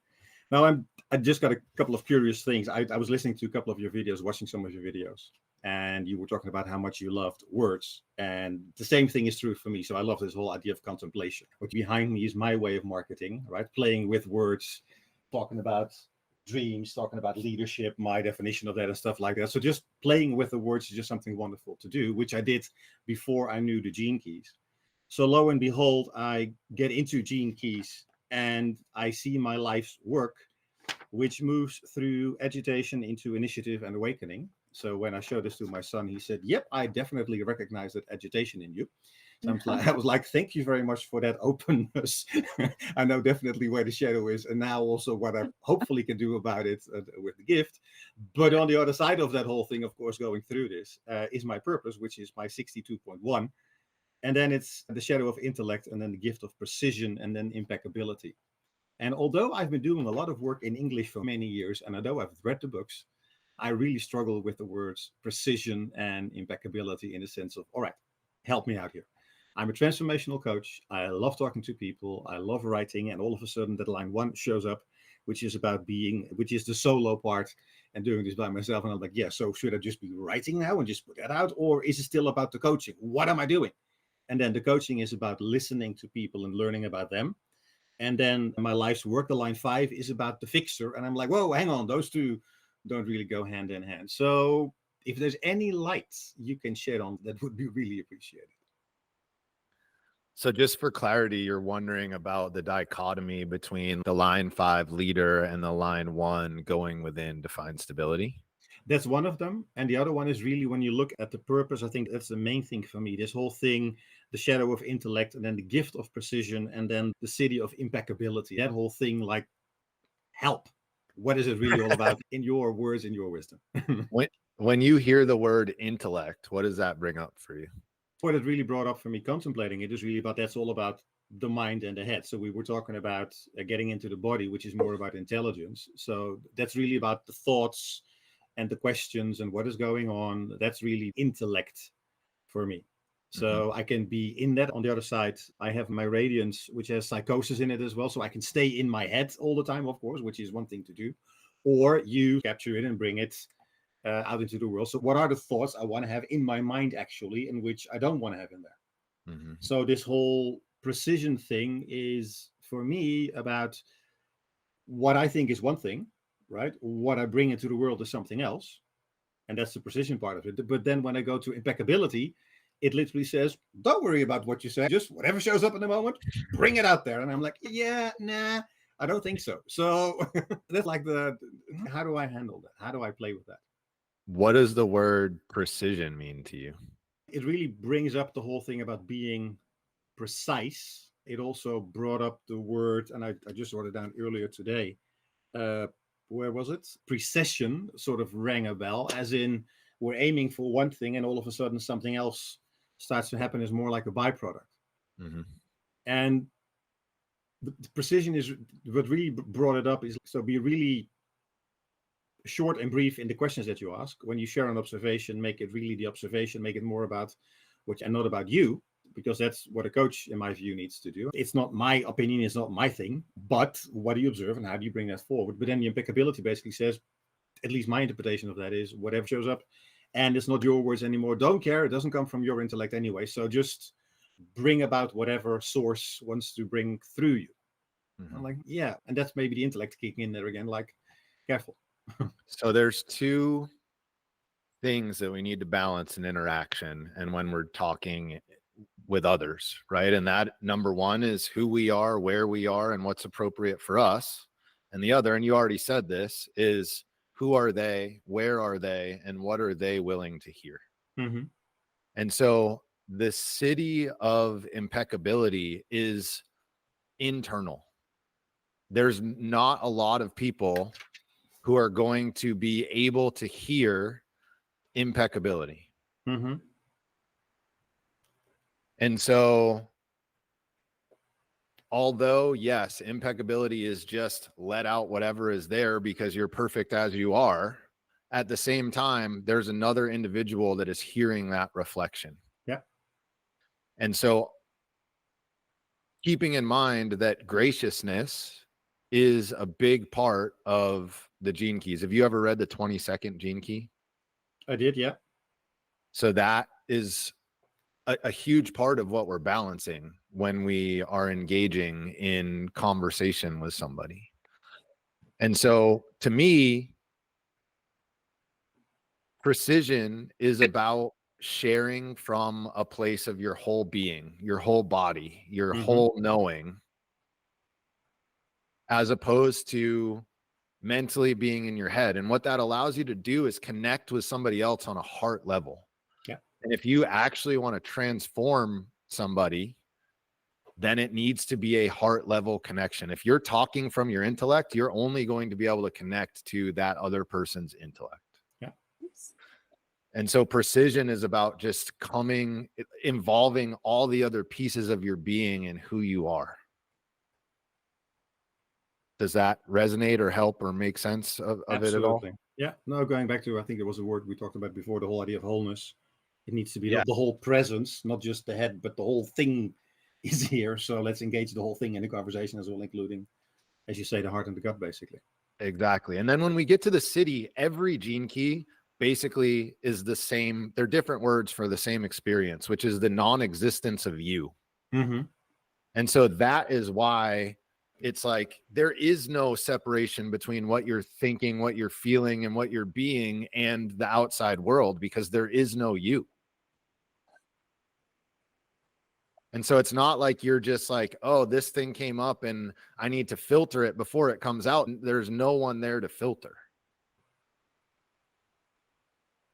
Now, I just got a couple of curious things. I was listening to a couple of your videos, watching some of your videos, and you were talking about how much you loved words. And the same thing is true for me. So I love this whole idea of contemplation. What behind me is my way of marketing, right? Playing with words, talking about dreams, talking about leadership, my definition of that and stuff like that. So just playing with the words is just something wonderful to do, which I did before I knew the gene keys. So lo and behold, I get into gene keys and I see my life's work, which moves through agitation into initiative and awakening. So when I showed this to my son, he said, yep, I definitely recognize that agitation in you. So I was like, thank you very much for that openness. I know definitely where the shadow is, and now also what I hopefully can do about it with the gift. But on the other side of that whole thing, of course, going through this is my purpose, which is my 62.1. And then it's the shadow of intellect, and then the gift of precision, and then impeccability. And although I've been doing a lot of work in English for many years, and although I've read the books, I really struggle with the words precision and impeccability, in the sense of, all right, help me out here. I'm a transformational coach. I love talking to people. I love writing. And all of a sudden that line 1 shows up, which is about which is the solo part, and doing this by myself. And I'm like, yeah, so should I just be writing now and just put that out? Or is it still about the coaching? What am I doing? And then the coaching is about listening to people and learning about them. And then my life's work, the line 5, is about the fixer. And I'm like, whoa, hang on, those two don't really go hand in hand. So if there's any light you can shed on, that would be really appreciated. So just for clarity, you're wondering about the dichotomy between the line 5 leader and the line 1 going within defined stability? That's one of them. And the other one is really when you look at the purpose, I think that's the main thing for me. This whole thing, the shadow of intellect, and then the gift of precision, and then the city of impeccability. That whole thing, like, help. What is it really all about in your words, in your wisdom? When you hear the word intellect, what does that bring up for you? What it really brought up for me contemplating it is really about, that's all about the mind and the head. So we were talking about getting into the body, which is more about intelligence. So that's really about the thoughts and the questions and what is going on. That's really intellect for me. So I can be in that. On the other side, I have my radiance, which has psychosis in it as well. So I can stay in my head all the time, of course, which is one thing to do. Or you capture it and bring it out into the world. So what are the thoughts I want to have in my mind, actually, and which I don't want to have in there? So this whole precision thing is, for me, about what I think is one thing, right? What I bring into the world is something else. And that's the precision part of it. But then when I go to impeccability, it literally says, don't worry about what you say. Just whatever shows up in the moment, bring it out there. And I'm like, yeah, nah, I don't think so. So that's like how do I handle that? How do I play with that? What does the word precision mean to you? It really brings up the whole thing about being precise. It also brought up the word, and I just wrote it down earlier today. Where was it? Precession sort of rang a bell, as in we're aiming for one thing and all of a sudden something else starts to happen as more like a byproduct. And the precision is what really brought it up. Is so be really short and brief in the questions that you ask. When you share an observation, make it really the observation, make it more about which and not about you, because that's what a coach, in my view, needs to do. It's not my opinion, it's not my thing, but what do you observe and how do you bring that forward? But then the impeccability basically says, at least my interpretation of that is, whatever shows up, and it's not your words anymore, don't care, it doesn't come from your intellect anyway, so just bring about whatever source wants to bring through you. I'm like, yeah, and that's maybe the intellect kicking in there again, like, careful. So there's two things that we need to balance in interaction and when we're talking with others, right? And that number one is who we are, where we are, and what's appropriate for us. And the other, and you already said this, is who are they, where are they, and what are they willing to hear? And so the city of impeccability is internal. There's not a lot of people who are going to be able to hear impeccability. And so, although, yes, impeccability is just let out whatever is there because you're perfect as you are, at the same time, there's another individual that is hearing that reflection. Yeah. And so, keeping in mind that graciousness is a big part of the gene keys. Have you ever read the 22nd gene key? I did, yeah. So that is a huge part of what we're balancing when we are engaging in conversation with somebody. And so to me, precision is about sharing from a place of your whole being, your whole body, your whole knowing, as opposed to mentally being in your head. And what that allows you to do is connect with somebody else on a heart level. Yeah. And if you actually want to transform somebody, then it needs to be a heart level connection. If you're talking from your intellect, you're only going to be able to connect to that other person's intellect. Yeah. And so precision is about just involving all the other pieces of your being and who you are. Does that resonate or help or make sense of it at all? Yeah. No, going back to, I think it was a word we talked about before, the whole idea of wholeness. It needs to be the whole presence, not just the head, but the whole thing is here. So let's engage the whole thing in the conversation as well, including, as you say, the heart and the gut, basically. Exactly. And then when we get to the city, every gene key basically is the same. They're different words for the same experience, which is the non-existence of you. And so that is why it's like there is no separation between what you're thinking, what you're feeling, and what you're being and the outside world, because there is no you. And so it's not like you're just like, oh, this thing came up and I need to filter it before it comes out. There's no one there to filter.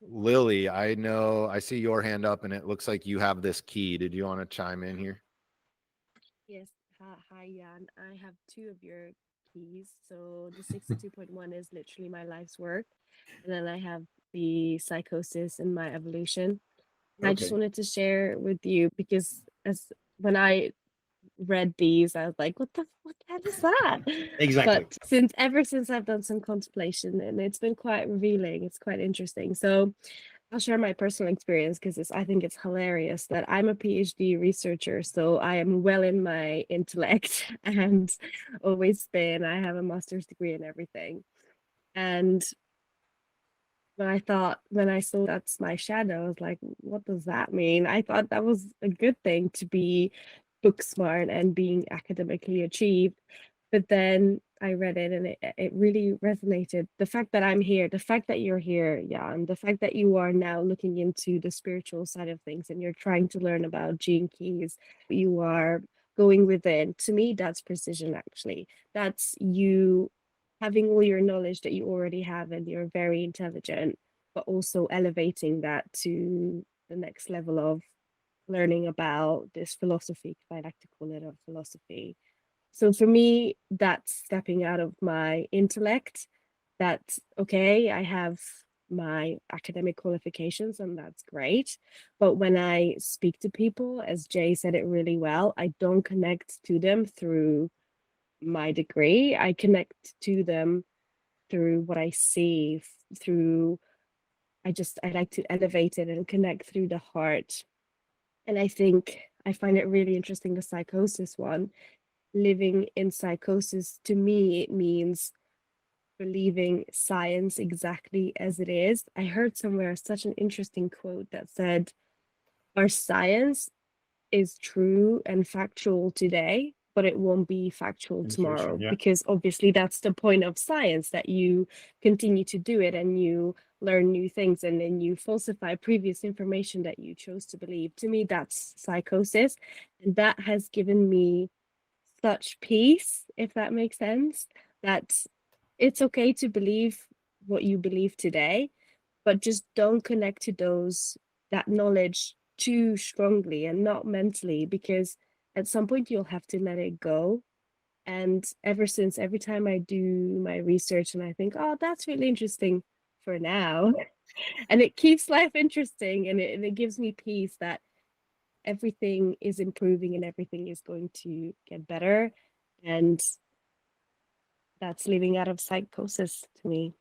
Lily, I know, I see your hand up and it looks like you have this key. Did you want to chime in here? Yes. Hi, Jan. I have two of your keys. So the 62.1 is literally my life's work. And then I have the psychosis and my evolution. And I just Okay. wanted to share with you because when I read these, I was like, what the hell is that? Exactly. But ever since I've done some contemplation, and it's been quite revealing, it's quite interesting. So I'll share my personal experience because I think it's hilarious that I'm a PhD researcher, so I am well in my intellect and always been. I have a master's degree and everything. And when I saw that's my shadow, I was like, what does that mean? I thought that was a good thing to be book smart and being academically achieved. But then I read it and it really resonated. The fact that I'm here, the fact that you're here, yeah, and the fact that you are now looking into the spiritual side of things and you're trying to learn about gene keys, you are going within. To me, that's precision, actually. That's you having all your knowledge that you already have and you're very intelligent, but also elevating that to the next level of learning about this philosophy, because I like to call it a philosophy. So for me, that's stepping out of my intellect. That's okay, I have my academic qualifications and that's great. But when I speak to people, as Jay said it really well, I don't connect to them through my degree. I connect to them through what I see, through I like to elevate it and connect through the heart. And I think I find it really interesting, the psychosis one. Living in psychosis, to me, it means believing science exactly as it is. I heard somewhere such an interesting quote that said, our science is true and factual today, but it won't be factual In the tomorrow, future, yeah. because obviously that's the point of science, that you continue to do it and you learn new things and then you falsify previous information that you chose to believe. To me, that's psychosis. And that has given me such peace, if that makes sense, that it's okay to believe what you believe today, but just don't connect to that knowledge too strongly and not mentally, because at some point you'll have to let it go. And every time I do my research and I think, oh, that's really interesting for now, and it keeps life interesting, and it gives me peace that everything is improving and everything is going to get better. And that's living out of psychosis to me.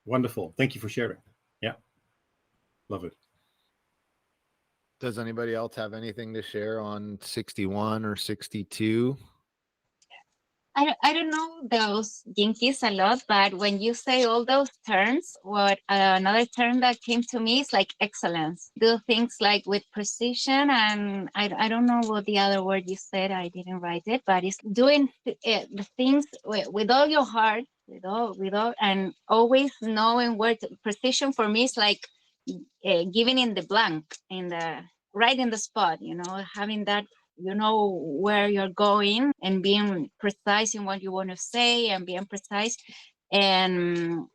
Wonderful. Thank you for sharing. Yeah. Love it. Does anybody else have anything to share on 61 or 62? I don't know those jinkies a lot, but when you say all those terms, what another term that came to me is like excellence. Do things like with precision, and I don't know what the other word you said. I didn't write it, but it's doing the things with all your heart, with all, and always knowing where to. Precision for me is like giving in the blank, right in the spot. Having that. You know where you're going and being precise in what you want to say and being precise. And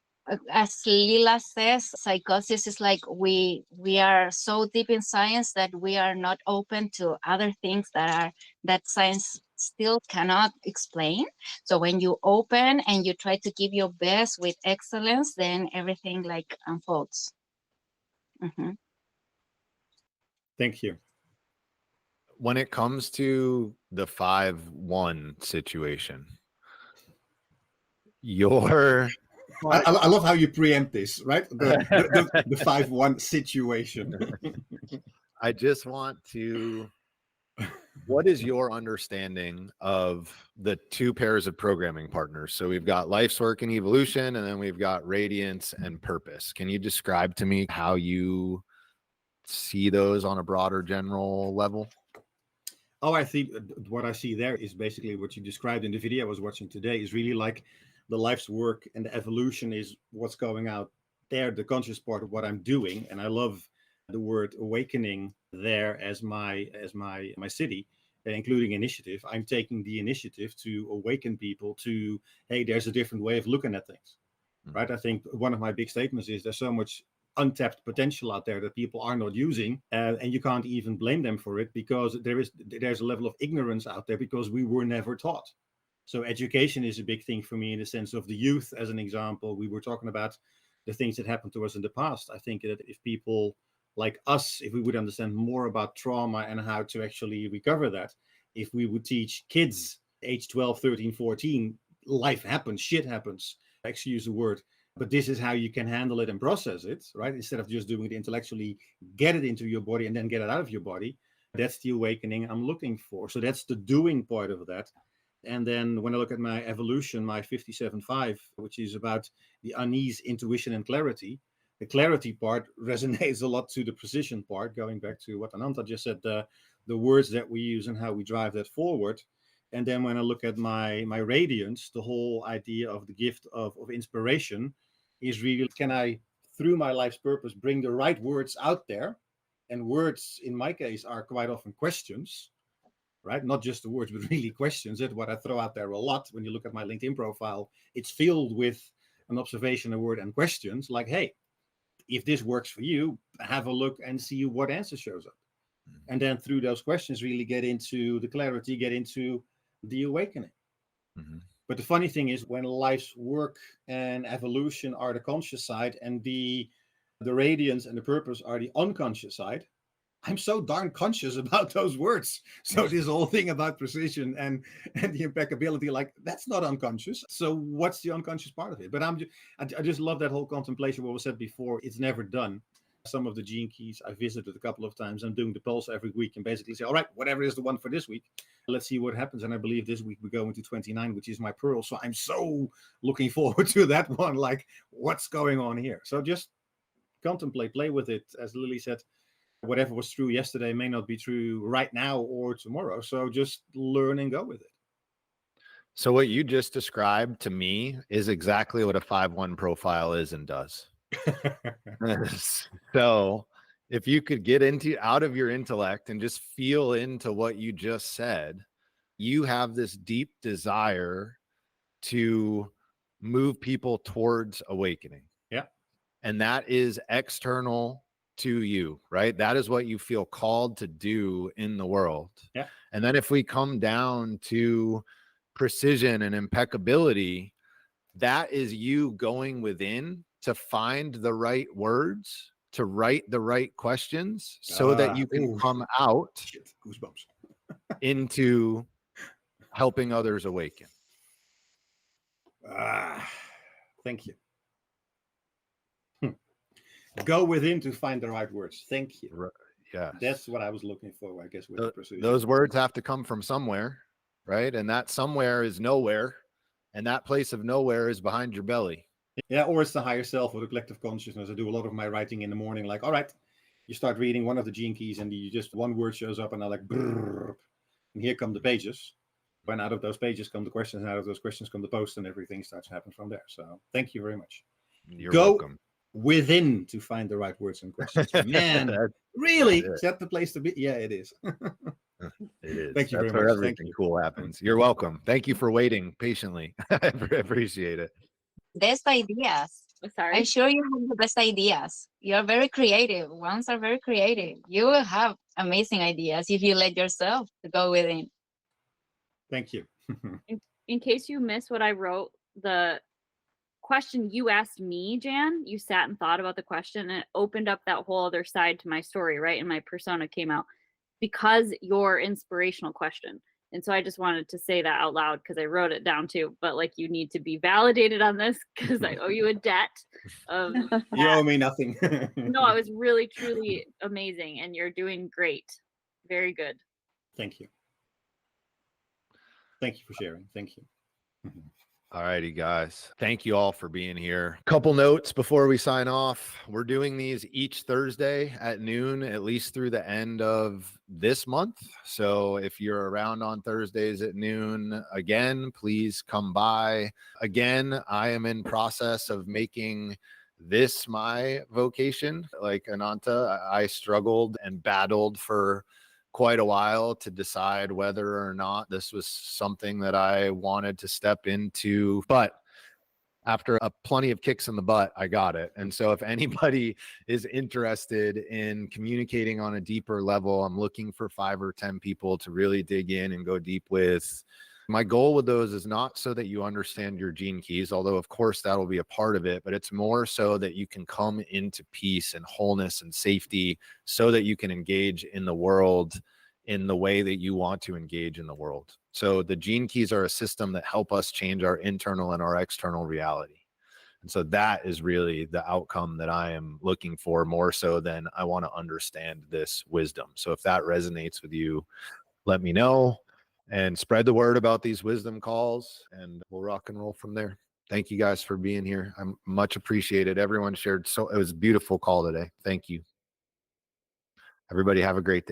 as Lila says, psychosis is like we are so deep in science that we are not open to other things that science still cannot explain. So when you open and you try to give your best with excellence, then everything like unfolds. Mm-hmm. Thank you. When it comes to the 5-1 situation, I love how you preempt this, right? The 5-1 situation. I just want to, what is your understanding of the two pairs of programming partners? So we've got life's work and evolution, and then we've got radiance and purpose. Can you describe to me how you see those on a broader general level? Oh, I think what I see there is basically what you described in the video I was watching today, is really like the life's work and the evolution is what's going out there, the conscious part of what I'm doing. And I love the word awakening there as my city, including initiative. I'm taking the initiative to awaken people to, hey, there's a different way of looking at things, right? I think one of my big statements is there's so much untapped potential out there that people are not using, and you can't even blame them for it, because there's a level of ignorance out there because we were never taught. So education is a big thing for me, in the sense of the youth, as an example. We were talking about the things that happened to us in the past. I think that if people like us, if we would understand more about trauma and how to actually recover that, if we would teach kids age 12, 13, 14, life happens, shit happens, excuse the word, but this is how you can handle it and process it, right? Instead of just doing it intellectually, get it into your body and then get it out of your body. That's the awakening I'm looking for. So that's the doing part of that. And then when I look at my evolution, my 57.5, which is about the unease, intuition, and clarity, the clarity part resonates a lot to the precision part, going back to what Ananta just said, the words that we use and how we drive that forward. And then when I look at my radiance, the whole idea of the gift of inspiration is really, can I, through my life's purpose, bring the right words out there? And words, in my case, are quite often questions, right? Not just the words, but really questions. That's what I throw out there a lot. When you look at my LinkedIn profile, it's filled with an observation, a word, and questions like, hey, if this works for you, have a look and see what answer shows up. And then through those questions, really get into the clarity, get into the awakening. But the funny thing is, when life's work and evolution are the conscious side, and the radiance and the purpose are the unconscious side, I'm so darn conscious about those words. So this whole thing about precision and the impeccability, like, that's not unconscious. So what's the unconscious part of it? But I just love that whole contemplation, what was said before. It's never done. Some of the gene keys I visited a couple of times. I'm doing the pulse every week and basically say, all right, whatever is the one for this week, let's see what happens. And I believe this week we go into 29, which is my pearl. So I'm so looking forward to that one. Like, what's going on here? So just contemplate, play with it. As Lily said, whatever was true yesterday may not be true right now or tomorrow. So just learn and go with it. So what you just described to me is exactly what a 5-1 profile is and does. So if you could get out of your intellect and just feel into what you just said, you have this deep desire to move people towards awakening. Yeah. And that is external to you, right? That is what you feel called to do in the world. Yeah. And then if we come down to precision and impeccability, that is you going within to find the right words, to write the right questions, so that you can come out goosebumps into helping others awaken. Thank you. Go within to find the right words. Thank you. Yeah, that's what I was looking for, I guess, with the precision. Those words have to come from somewhere, right? And that somewhere is nowhere, and that place of nowhere is behind your belly. Yeah, or it's the higher self or the collective consciousness. I do a lot of my writing in the morning, like, all right, you start reading one of the gene keys and you just, one word shows up and I'm like, brrr, and here come the pages. And out of those pages come the questions, and out of those questions come the posts, and everything starts to happen from there. So thank you very much. You're welcome. Within to find the right words and questions. Man, really? Is that the place to be? Yeah, it is. It is. Thank you That's very where much. everything cool happens. You're welcome. Thank you for waiting patiently. I appreciate it. Best ideas. Sorry. I'm sure you have the best ideas. You're very creative. Ones are very creative. You will have amazing ideas if you let yourself go within. Thank you. In case you missed what I wrote, the question you asked me, Jan, you sat and thought about the question, and it opened up that whole other side to my story, right? And my persona came out because your inspirational question. And so I just wanted to say that out loud because I wrote it down too. But like, you need to be validated on this because I owe you a debt of you owe me nothing. No, it was really, truly amazing. And you're doing great. Very good. Thank you. Thank you for sharing. Thank you. All righty, guys. Thank you all for being here. Couple notes before we sign off. We're doing these each Thursday at noon, at least through the end of this month. So if you're around on Thursdays at noon, again, please come by. Again, I am in process of making this my vocation. Like Ananta, I struggled and battled for quite a while to decide whether or not this was something that I wanted to step into. But after plenty of kicks in the butt, I got it. And so if anybody is interested in communicating on a deeper level, I'm looking for 5 or 10 people to really dig in and go deep with. My goal with those is not so that you understand your gene keys, although of course that'll be a part of it, but it's more so that you can come into peace and wholeness and safety so that you can engage in the world in the way that you want to engage in the world. So the gene keys are a system that help us change our internal and our external reality. And so that is really the outcome that I am looking for, more so than I want to understand this wisdom. So if that resonates with you, let me know and spread the word about these wisdom calls, and we'll rock and roll from there. Thank you guys for being here. I'm much appreciated. Everyone shared. So it was a beautiful call today. Thank you. Everybody have a great day.